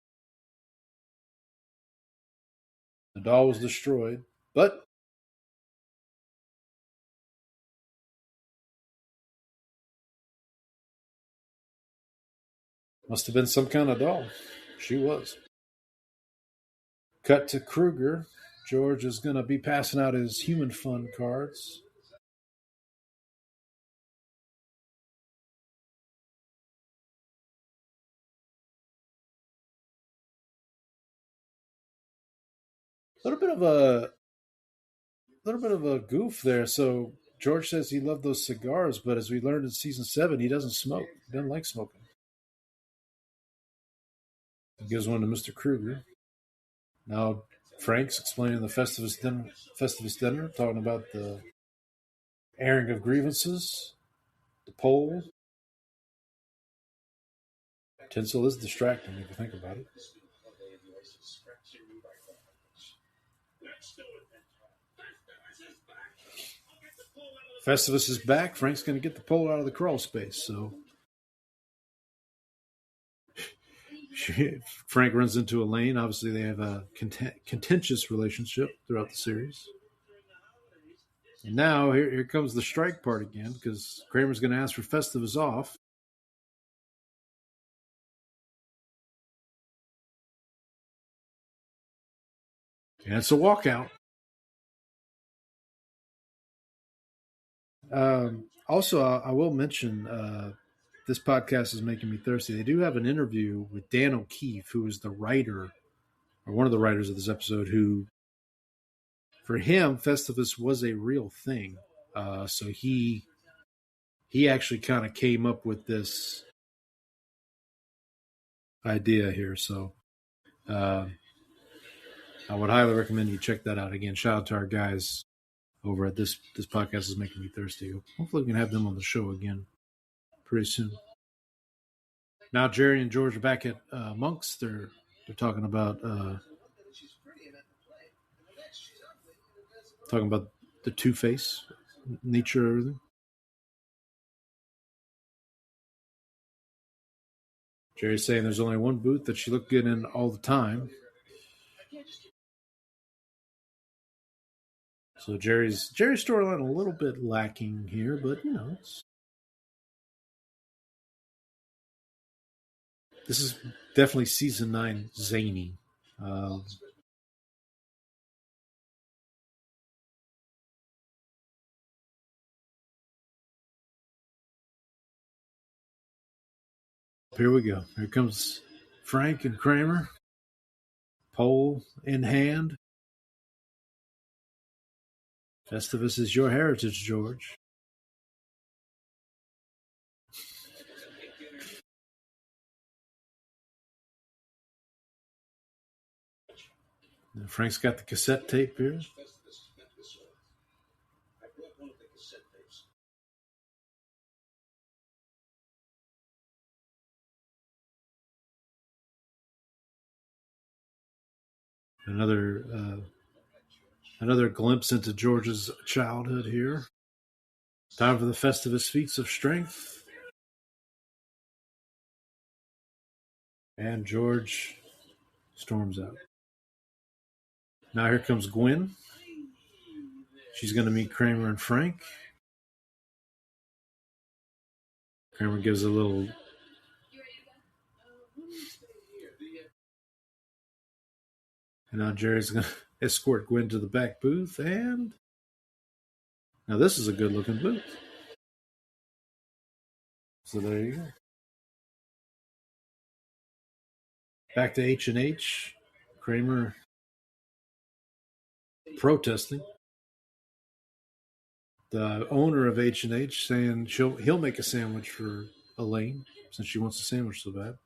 The doll was destroyed, but must have been some kind of doll. She was. Cut to Kruger. George is going to be passing out his Human Fund cards. A little bit of a goof there. So George says he loved those cigars, but as we learned in season 7, he doesn't smoke. He doesn't like smoking. He gives one to Mr. Kruger. Now Frank's explaining the Festivus dinner, talking about the airing of grievances, the poll. Tinsel is distracting if you think about it. Festivus is back. Frank's going to get the pole out of the crawl space. So Frank runs into Elaine. Obviously, they have a contentious relationship throughout the series. And now here comes the strike part again because Kramer's going to ask for Festivus off. And it's a walkout. Also, I will mention this podcast is making me thirsty. They do have an interview with Dan O'Keefe, who is the writer, or one of the writers of this episode, who, for him, Festivus was a real thing. So he actually kind of came up with this idea here. So I would highly recommend you check that out. Again, shout out to our guys over at this podcast is making me thirsty. Hopefully we can have them on the show again pretty soon. Now Jerry and George are back at Monk's. They're talking about the Two-Face nature of everything. Jerry's saying there's only one booth that she looked good in all the time. So Jerry's storyline a little bit lacking here, but this is definitely season 9 zany. Here we go. Here comes Frank and Kramer. Pole in hand. Festivus is your heritage, George. Now Frank's got the cassette tape here. Another glimpse into George's childhood here. Time for the Festivus feats of strength. And George storms out. Now here comes Gwen. She's going to meet Kramer and Frank. Kramer gives a little... And now Jerry's going to escort Gwen to the back booth. And now this is a good-looking booth. So there you go. Back to H&H. Kramer protesting. The owner of H&H saying he'll make a sandwich for Elaine since she wants a sandwich so bad.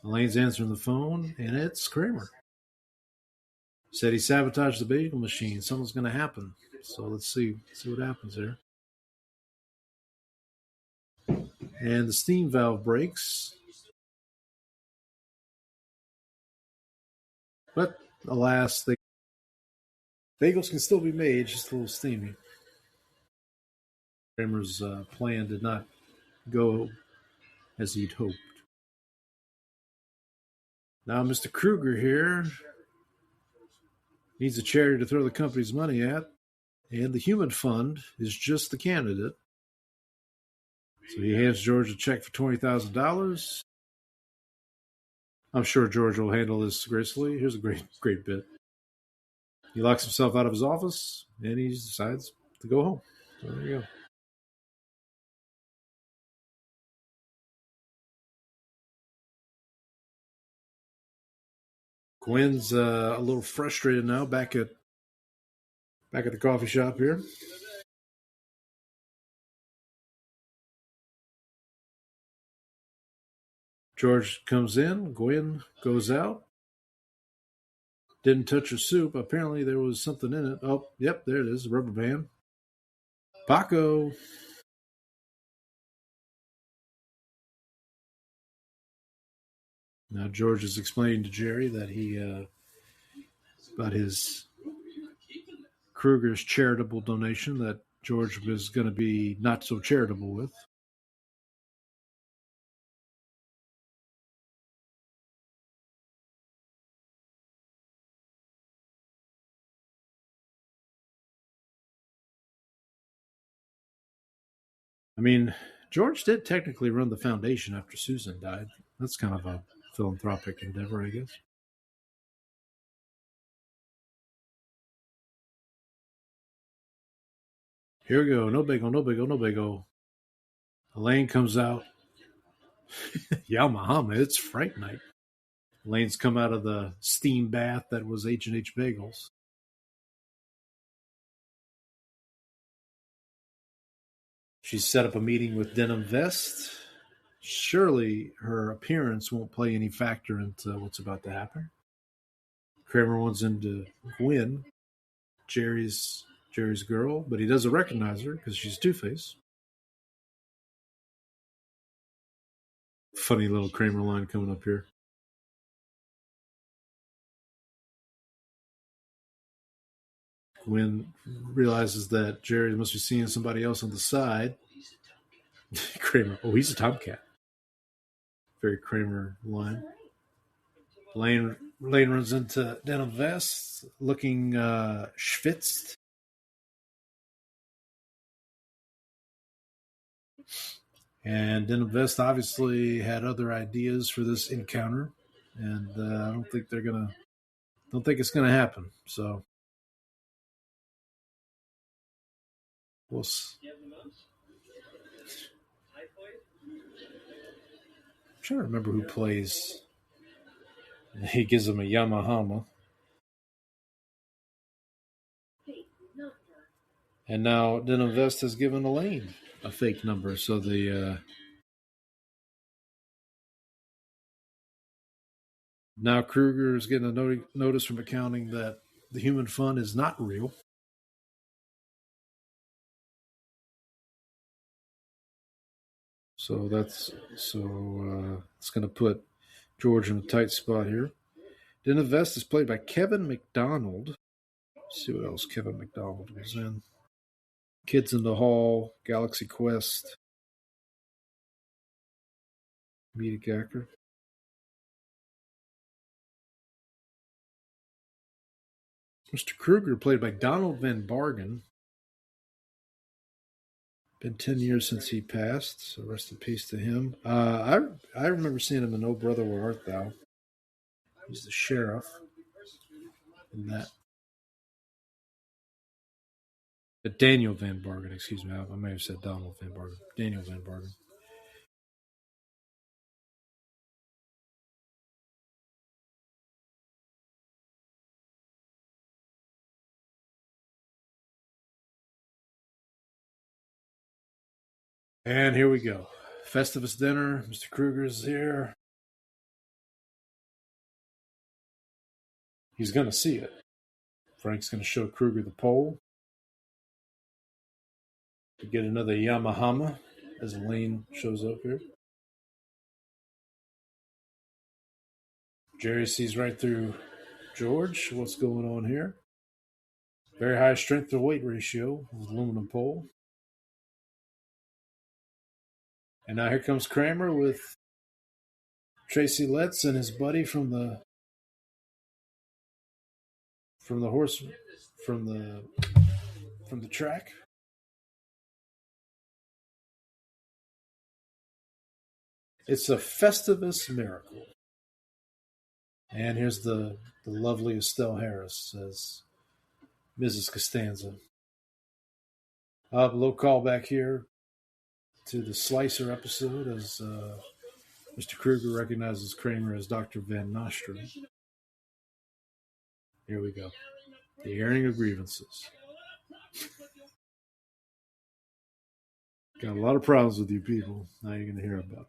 Elaine's answering the phone, and it's Kramer. Said he sabotaged the bagel machine. Something's going to happen. So let's see what happens there. And the steam valve breaks. But alas, the bagels can still be made, just a little steamy. Kramer's plan did not go as he'd hoped. Now Mr. Kruger here needs a charity to throw the company's money at, and the Human Fund is just the candidate. So he hands George a check for $20,000. I'm sure George will handle this gracefully. Here's a great bit. He locks himself out of his office, and he decides to go home. So there you go. Gwen's a little frustrated now back at the coffee shop here. George comes in. Gwen goes out. Didn't touch her soup. Apparently there was something in it. Oh, yep, there it is, a rubber band. Paco. Now George is explaining to Jerry that he about his Kruger's charitable donation that George was going to be not so charitable with. I mean, George did technically run the foundation after Susan died. That's kind of a philanthropic endeavor, I guess. Here we go. No bagel, no bagel, no bagel. Elaine comes out. Yamahama, it's Fright Night. Elaine's come out of the steam bath that was H&H Bagels. She's set up a meeting with Denim Vest. Surely her appearance won't play any factor into what's about to happen. Kramer wants him to win. Jerry's girl, but he doesn't recognize her because she's Two-Face. Funny little Kramer line coming up here. Gwen realizes that Jerry must be seeing somebody else on the side. Kramer, oh, he's a tomcat. Very Kramer line. Lane runs into Denim Vest, looking schwitzed. And Denim Vest obviously had other ideas for this encounter, and I don't think it's gonna happen. So trying to remember who plays. He gives him a Yamahama. And now Dininvest has given Elaine a fake number. So the now Kruger is getting a notice from accounting that the human fund is not real. So it's going to put George in a tight spot here. Dininvest is played by Kevin McDonald. Let's see what else Kevin McDonald was in. Kids in the Hall, Galaxy Quest. Comedic actor. Mr. Kruger, played by Donald Van Bargen. Been 10 years since he passed, so rest in peace to him. I remember seeing him in Oh Brother, Where Art Thou? He's the sheriff in that. Daniel Van Bargen, excuse me. I may have said Donald Van Bargen. Daniel Van Bargen. And here we go. Festivus dinner. Mr. Kruger's here. He's going to see it. Frank's going to show Kruger the pole. To get another Yamahama as Elaine shows up here. Jerry sees right through George. What's going on here? Very high strength to weight ratio with aluminum pole. And now here comes Kramer with Tracy Letts and his buddy from the track. It's a Festivus miracle. And here's the lovely Estelle Harris as Mrs. Costanza. A little callback here to the Slicer episode as Mr. Kruger recognizes Kramer as Dr. Van Nostrum. Here we go. The airing of grievances. Got a lot of problems with you people. Now you're going to hear about it.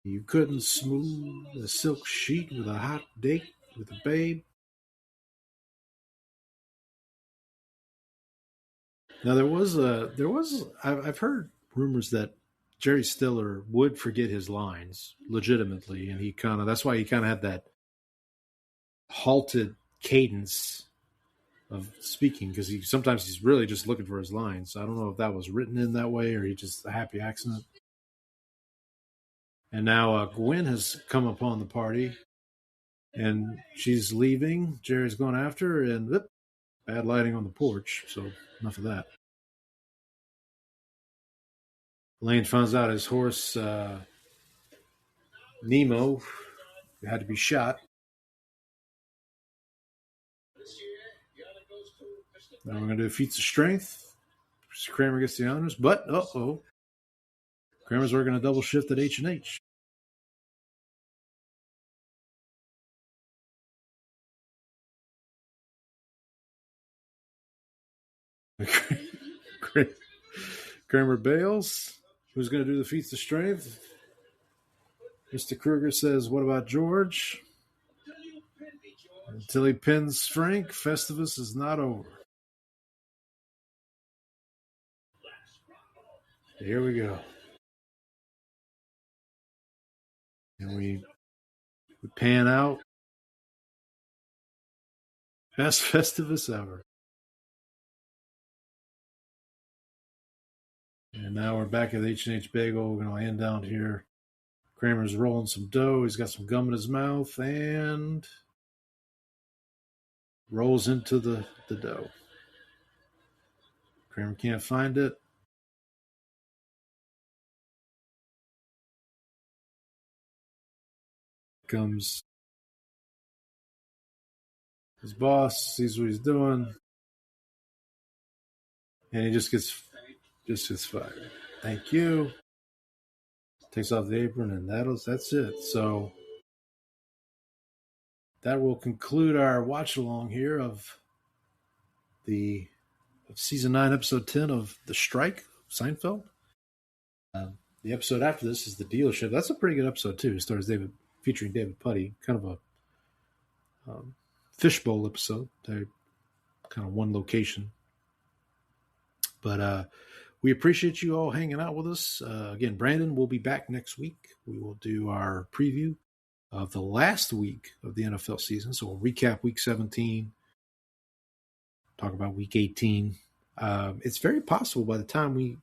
You couldn't smooth a silk sheet with a hot date with a babe. Now I've heard rumors that Jerry Stiller would forget his lines legitimately, and that's why he kind of had that halted cadence of speaking, because sometimes he's really just looking for his lines. So I don't know if that was written in that way or he just a happy accident. And now Gwen has come upon the party, and she's leaving. Jerry's going after her, and bad lighting on the porch. So enough of that. Lane finds out his horse, Nemo, had to be shot. Now we're going to do feats of strength. Kramer gets the honors, but Kramer's working a double shift at H&H. Kramer bails. Who's going to do the feats of strength? Mr. Kruger says, what about George? Until he pins Frank, Festivus is not over. Here we go. And we pan out. Best Festivus ever. And now we're back at H&H Bagel. We're going to land down here. Kramer's rolling some dough. He's got some gum in his mouth and rolls into the dough. Kramer can't find it. Comes His boss sees what he's doing, and he just gets fired. Thank you. Takes off the apron, and that's it. So that will conclude our watch along here of season 9, episode 10 of The Strike, Seinfeld. The episode after this is The Dealership. That's a pretty good episode too. It stars featuring David Puddy, kind of a fishbowl episode. They're kind of one location. But we appreciate you all hanging out with us. Again, Brandon will be back next week. We will do our preview of the last week of the NFL season. So we'll recap week 17, talk about week 18. It's very possible by the time we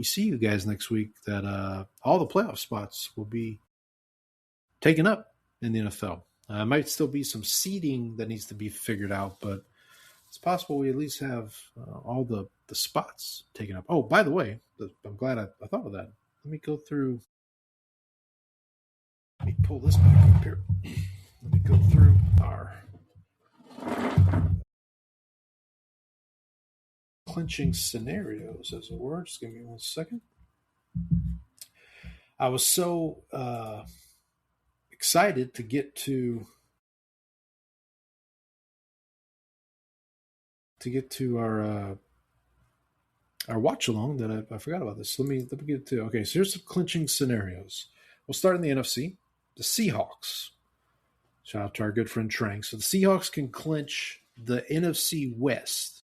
see you guys next week that all the playoff spots will be taken up in the NFL. Might still be some seeding that needs to be figured out, but it's possible we at least have all the spots taken up. Oh, by the way, I'm glad I thought of that. Let me go through. Let me pull this back up here. Let me go through our clinching scenarios, as it were. Just give me 1 second. I was so excited to get to our watch along that I forgot about this. Let me get to. Okay, so here's some clinching scenarios. We'll start in the NFC. The Seahawks. Shout out to our good friend Trank. So the Seahawks can clinch the NFC West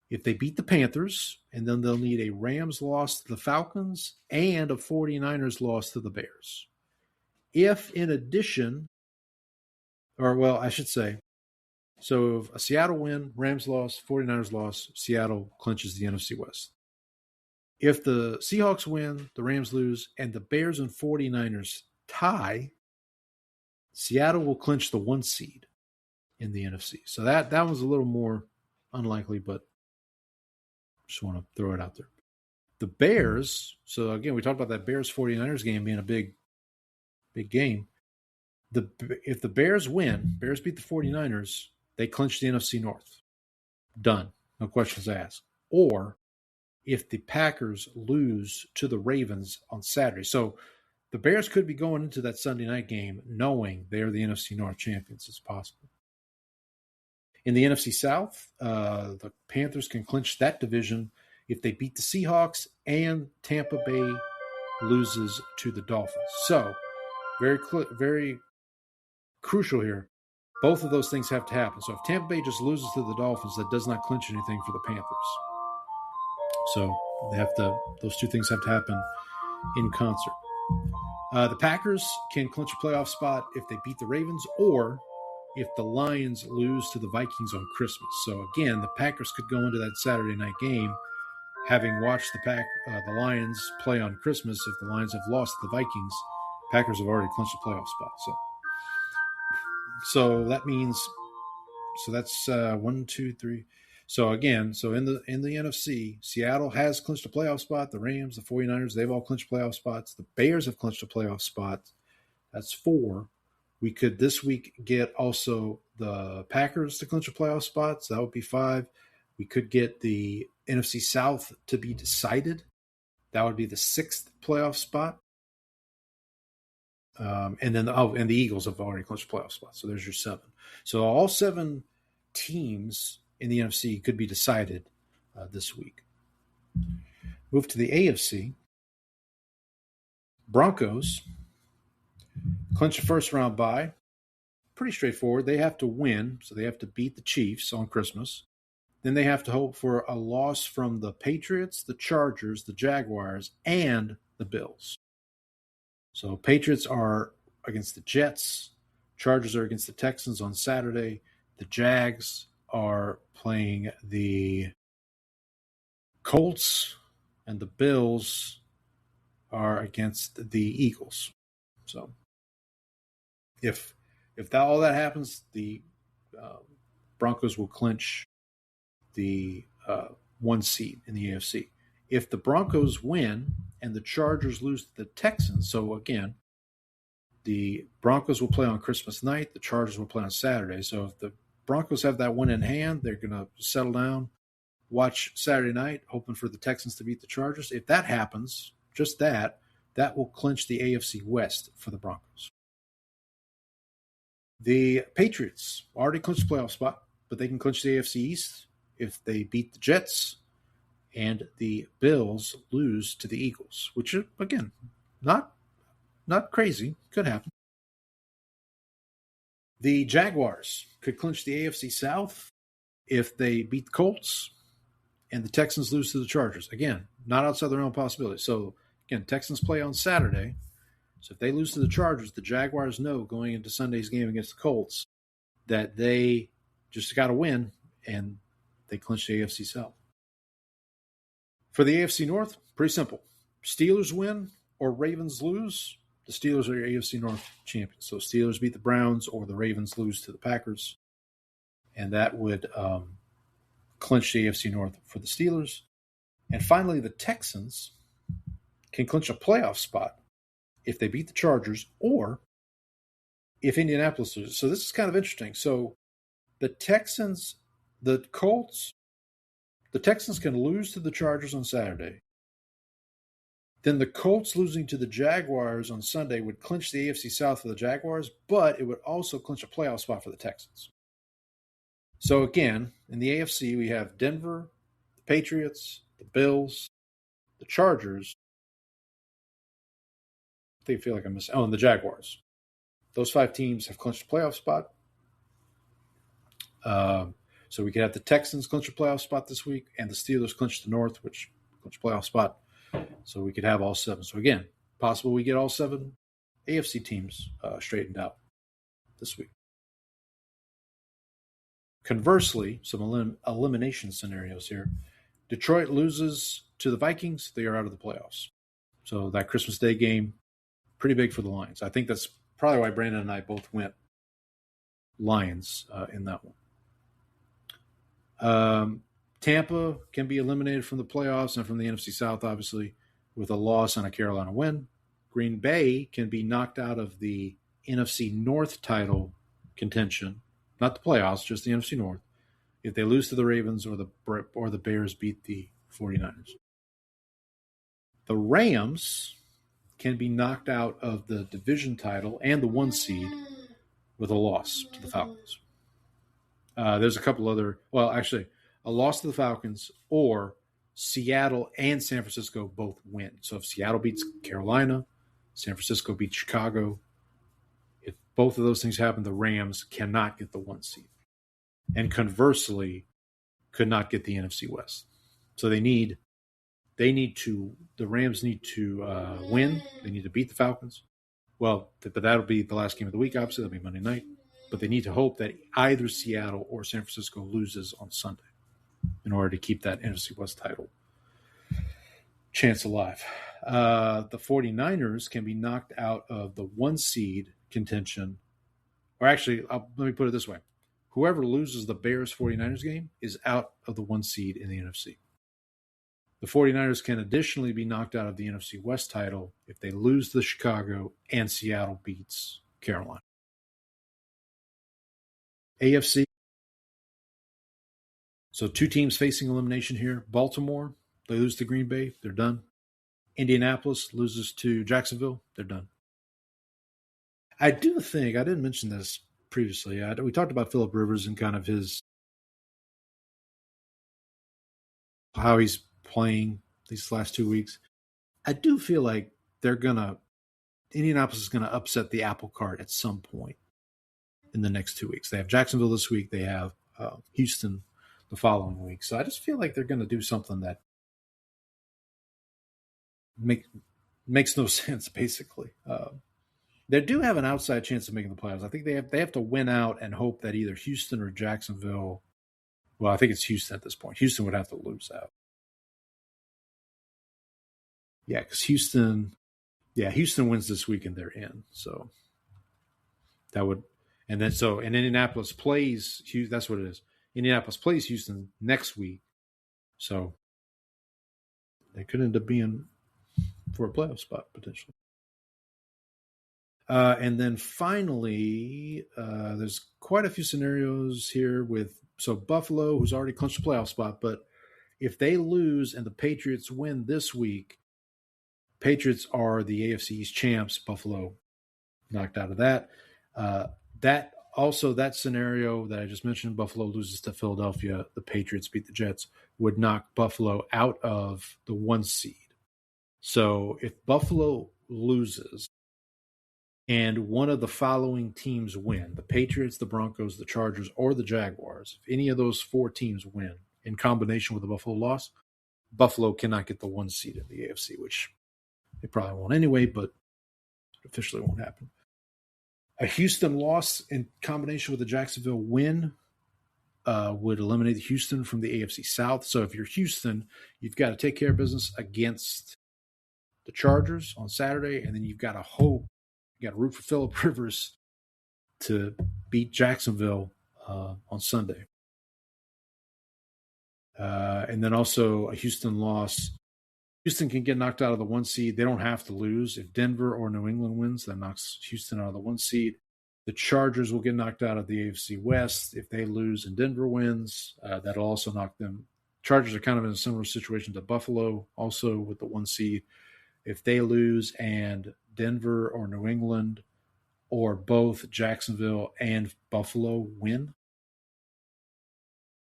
if they beat the Panthers, and then they'll need a Rams loss to the Falcons and a 49ers loss to the Bears. If in addition, or well, I should say, so if a Seattle win, Rams loss, 49ers loss, Seattle clinches the NFC West. If the Seahawks win, the Rams lose, and the Bears and 49ers tie, Seattle will clinch the 1 seed in the NFC. So that was a little more unlikely, but just want to throw it out there. The Bears, so again, we talked about that Bears-49ers game being a big game. If the Bears win, Bears beat the 49ers, they clinch the NFC North. Done. No questions asked. Or if the Packers lose to the Ravens on Saturday. So the Bears could be going into that Sunday night game knowing they're the NFC North champions. It's possible. In the NFC South, the Panthers can clinch that division if they beat the Seahawks and Tampa Bay loses to the Dolphins. So very crucial here. Both of those things have to happen. So if Tampa Bay just loses to the Dolphins, that does not clinch anything for the Panthers. So those two things have to happen in concert. The Packers can clinch a playoff spot if they beat the Ravens or if the Lions lose to the Vikings on Christmas. So again, the Packers could go into that Saturday night game having watched the Lions play on Christmas. If the Lions have lost to the Vikings, Packers have already clinched a playoff spot. So that means, so that's 1, 2, 3. So again, in the NFC, Seattle has clinched a playoff spot. The Rams, the 49ers, they've all clinched playoff spots. The Bears have clinched a playoff spot. That's 4. We could this week get also the Packers to clinch a playoff spot. So that would be 5. We could get the NFC South to be decided. That would be the 6th playoff spot. And the Eagles have already clinched a playoff spot. So there's your 7. So all 7 teams in the NFC could be decided this week. Move to the AFC. Broncos clinch a first round bye. Pretty straightforward. They have to win, so they have to beat the Chiefs on Christmas. Then they have to hope for a loss from the Patriots, the Chargers, the Jaguars, and the Bills. So Patriots are against the Jets. Chargers are against the Texans on Saturday. The Jags are playing the Colts, and the Bills are against the Eagles. So if all that happens, the Broncos will clinch the 1 seed in the AFC. If the Broncos win and the Chargers lose to the Texans, so again, the Broncos will play on Christmas night, the Chargers will play on Saturday. So if the Broncos have that win in hand. They're going to settle down, watch Saturday night, hoping for the Texans to beat the Chargers. If that happens, just that will clinch the AFC West for the Broncos. The Patriots already clinched the playoff spot, but they can clinch the AFC East if they beat the Jets and the Bills lose to the Eagles, which, again, not crazy. Could happen. The Jaguars could clinch the AFC South if they beat the Colts and the Texans lose to the Chargers. Again, not outside their own possibility. So, again, Texans play on Saturday. So if they lose to the Chargers, the Jaguars know going into Sunday's game against the Colts that they just got to win, and they clinch the AFC South. For the AFC North, pretty simple. Steelers win or Ravens lose, the Steelers are your AFC North champions. So Steelers beat the Browns or the Ravens lose to the Packers, and that would clinch the AFC North for the Steelers. And finally, the Texans can clinch a playoff spot if they beat the Chargers or if Indianapolis loses. So this is kind of interesting. So the Texans can lose to the Chargers on Saturday. Then the Colts losing to the Jaguars on Sunday would clinch the AFC South for the Jaguars, but it would also clinch a playoff spot for the Texans. So again, in the AFC, we have Denver, the Patriots, the Bills, the Chargers. I feel like I'm missing. Oh, and the Jaguars. Those 5 teams have clinched a playoff spot. So we could have the Texans clinch a playoff spot this week, and the Steelers clinch the North, which clinch a playoff spot. So we could have all 7. So again, possible we get all 7 AFC teams straightened out this week. Conversely, some elimination scenarios here. Detroit loses to the Vikings, they are out of the playoffs. So that Christmas Day game, pretty big for the Lions. I think that's probably why Brandon and I both went Lions in that one. Tampa can be eliminated from the playoffs and from the NFC South, obviously, with a loss and a Carolina win. Green Bay can be knocked out of the NFC North title contention, not the playoffs, just the NFC North, if they lose to the Ravens or the Bears beat the 49ers. The Rams can be knocked out of the division title and the 1 seed with a loss to the Falcons. There's a couple other, a loss to the Falcons or Seattle and San Francisco both win. So if Seattle beats Carolina, San Francisco beats Chicago, if both of those things happen, the Rams cannot get the 1 seed. And conversely, could not get the NFC West. So the Rams need to win. They need to beat the Falcons. Well, but that'll be the last game of the week, obviously. That'll be Monday night. But they need to hope that either Seattle or San Francisco loses on Sunday in order to keep that NFC West title chance alive. The 49ers can be knocked out of the 1 seed contention. Or actually, let me put it this way. Whoever loses the Bears-49ers game is out of the 1 seed in the NFC. The 49ers can additionally be knocked out of the NFC West title if they lose to Chicago and Seattle beats Carolina. AFC. So 2 teams facing elimination here. Baltimore, they lose to Green Bay, they're done. Indianapolis loses to Jacksonville, they're done. I do think, I didn't mention this previously, we talked about Phillip Rivers and kind of how he's playing these last 2 weeks. I do feel like Indianapolis is going to upset the apple cart at some point in the next 2 weeks. They have Jacksonville this week. They have Houston the following week. So I just feel like they're going to do something that makes no sense, basically. They do have an outside chance of making the playoffs. I think they have to win out and hope that either Houston or Jacksonville, well, I think it's Houston at this point. Houston would have to lose out. Yeah, because Houston wins this week and they're in. So that would, and Indianapolis plays Houston. That's what it is. Indianapolis plays Houston next week. So they could end up being for a playoff spot potentially. And then finally, there's quite a few scenarios here so Buffalo, who's already clinched a playoff spot, but if they lose and the Patriots win this week, Patriots are the AFC East champs. Buffalo knocked out of that. That scenario that I just mentioned, Buffalo loses to Philadelphia, the Patriots beat the Jets, would knock Buffalo out of the 1 seed. So if Buffalo loses and one of the following teams win, the Patriots, the Broncos, the Chargers, or the Jaguars, if any of those 4 teams win in combination with the Buffalo loss, Buffalo cannot get the 1 seed in the AFC, which they probably won't anyway, but it officially won't happen. A Houston loss in combination with a Jacksonville win would eliminate Houston from the AFC South. So if you're Houston, you've got to take care of business against the Chargers on Saturday, and then you've got to hope, you got to root for Phillip Rivers to beat Jacksonville on Sunday. And then also a Houston loss. Houston can get knocked out of the 1 seed. They don't have to lose. If Denver or New England wins, that knocks Houston out of the 1 seed. The Chargers will get knocked out of the AFC West. If they lose and Denver wins, that'll also knock them. Chargers are kind of in a similar situation to Buffalo, also with the 1 seed. If they lose and Denver or New England or both Jacksonville and Buffalo win,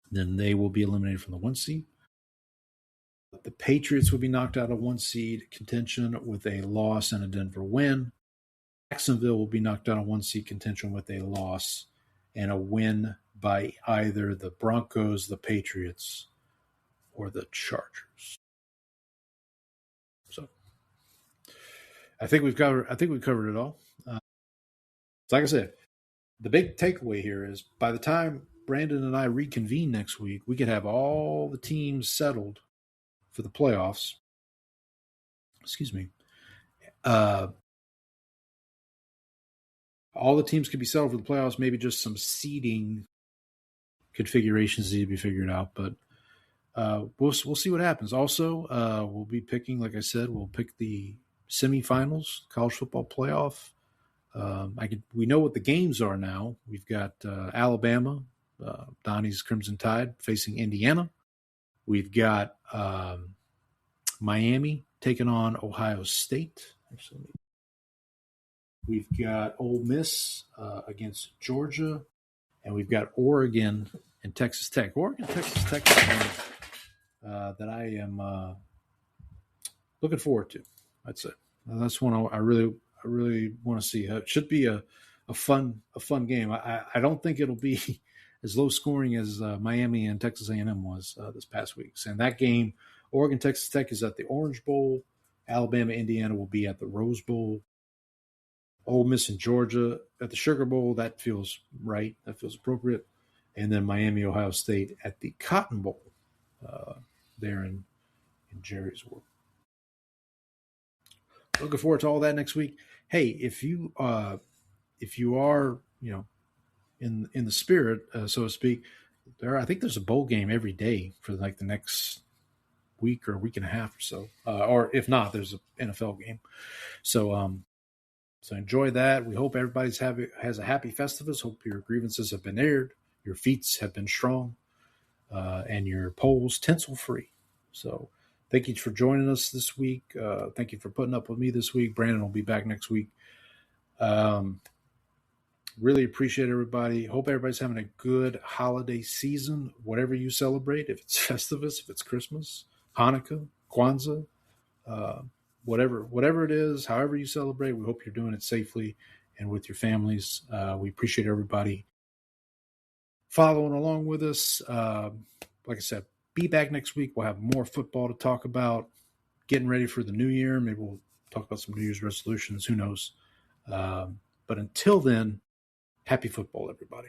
then they will be eliminated from the 1 seed. The Patriots would be knocked out of 1 seed contention with a loss and a Denver win. Jacksonville will be knocked out of 1 seed contention with a loss and a win by either the Broncos, the Patriots, or the Chargers. So I think we've covered it all. Like I said, the big takeaway here is by the time Brandon and I reconvene next week, we could have all the teams settled for the playoffs. Excuse me. All the teams could be settled for the playoffs. Maybe just some seeding configurations need to be figured out, but we'll see what happens. Also, we'll be picking, like I said, we'll pick the semifinals, college football playoff. We know what the games are now. We've got Alabama, Donnie's Crimson Tide facing Indiana. We've got Miami taking on Ohio State. Actually, we've got Ole Miss against Georgia, and we've got Oregon and Texas Tech. Oregon, Texas Tech is one that I am looking forward to. I'd say that's one I really want to see. It should be a fun game. I don't think it'll be as low scoring as Miami and Texas A&M was this past week. And that game, Oregon Texas Tech is at the Orange Bowl. Alabama Indiana will be at the Rose Bowl. Ole Miss and Georgia at the Sugar Bowl. That feels right. That feels appropriate. And then Miami Ohio State at the Cotton Bowl there in Jerry's World. Looking forward to all that next week. Hey, if you are, in the spirit, so to speak, I think there's a bowl game every day for like the next week or week and a half or so. Or if not, there's an NFL game. So enjoy that. We hope everybody has a happy Festivus. Hope your grievances have been aired, your feats have been strong, and your polls tinsel free. So thank you for joining us this week. Thank you for putting up with me this week. Brandon will be back next week. Really appreciate everybody. Hope everybody's having a good holiday season, whatever you celebrate. If it's Festivus, if it's Christmas, Hanukkah, Kwanzaa, whatever it is, however you celebrate, we hope you're doing it safely and with your families. We appreciate everybody following along with us. Like I said, be back next week. We'll have more football to talk about, getting ready for the new year. Maybe we'll talk about some New Year's resolutions. Who knows? But until then, happy football, everybody.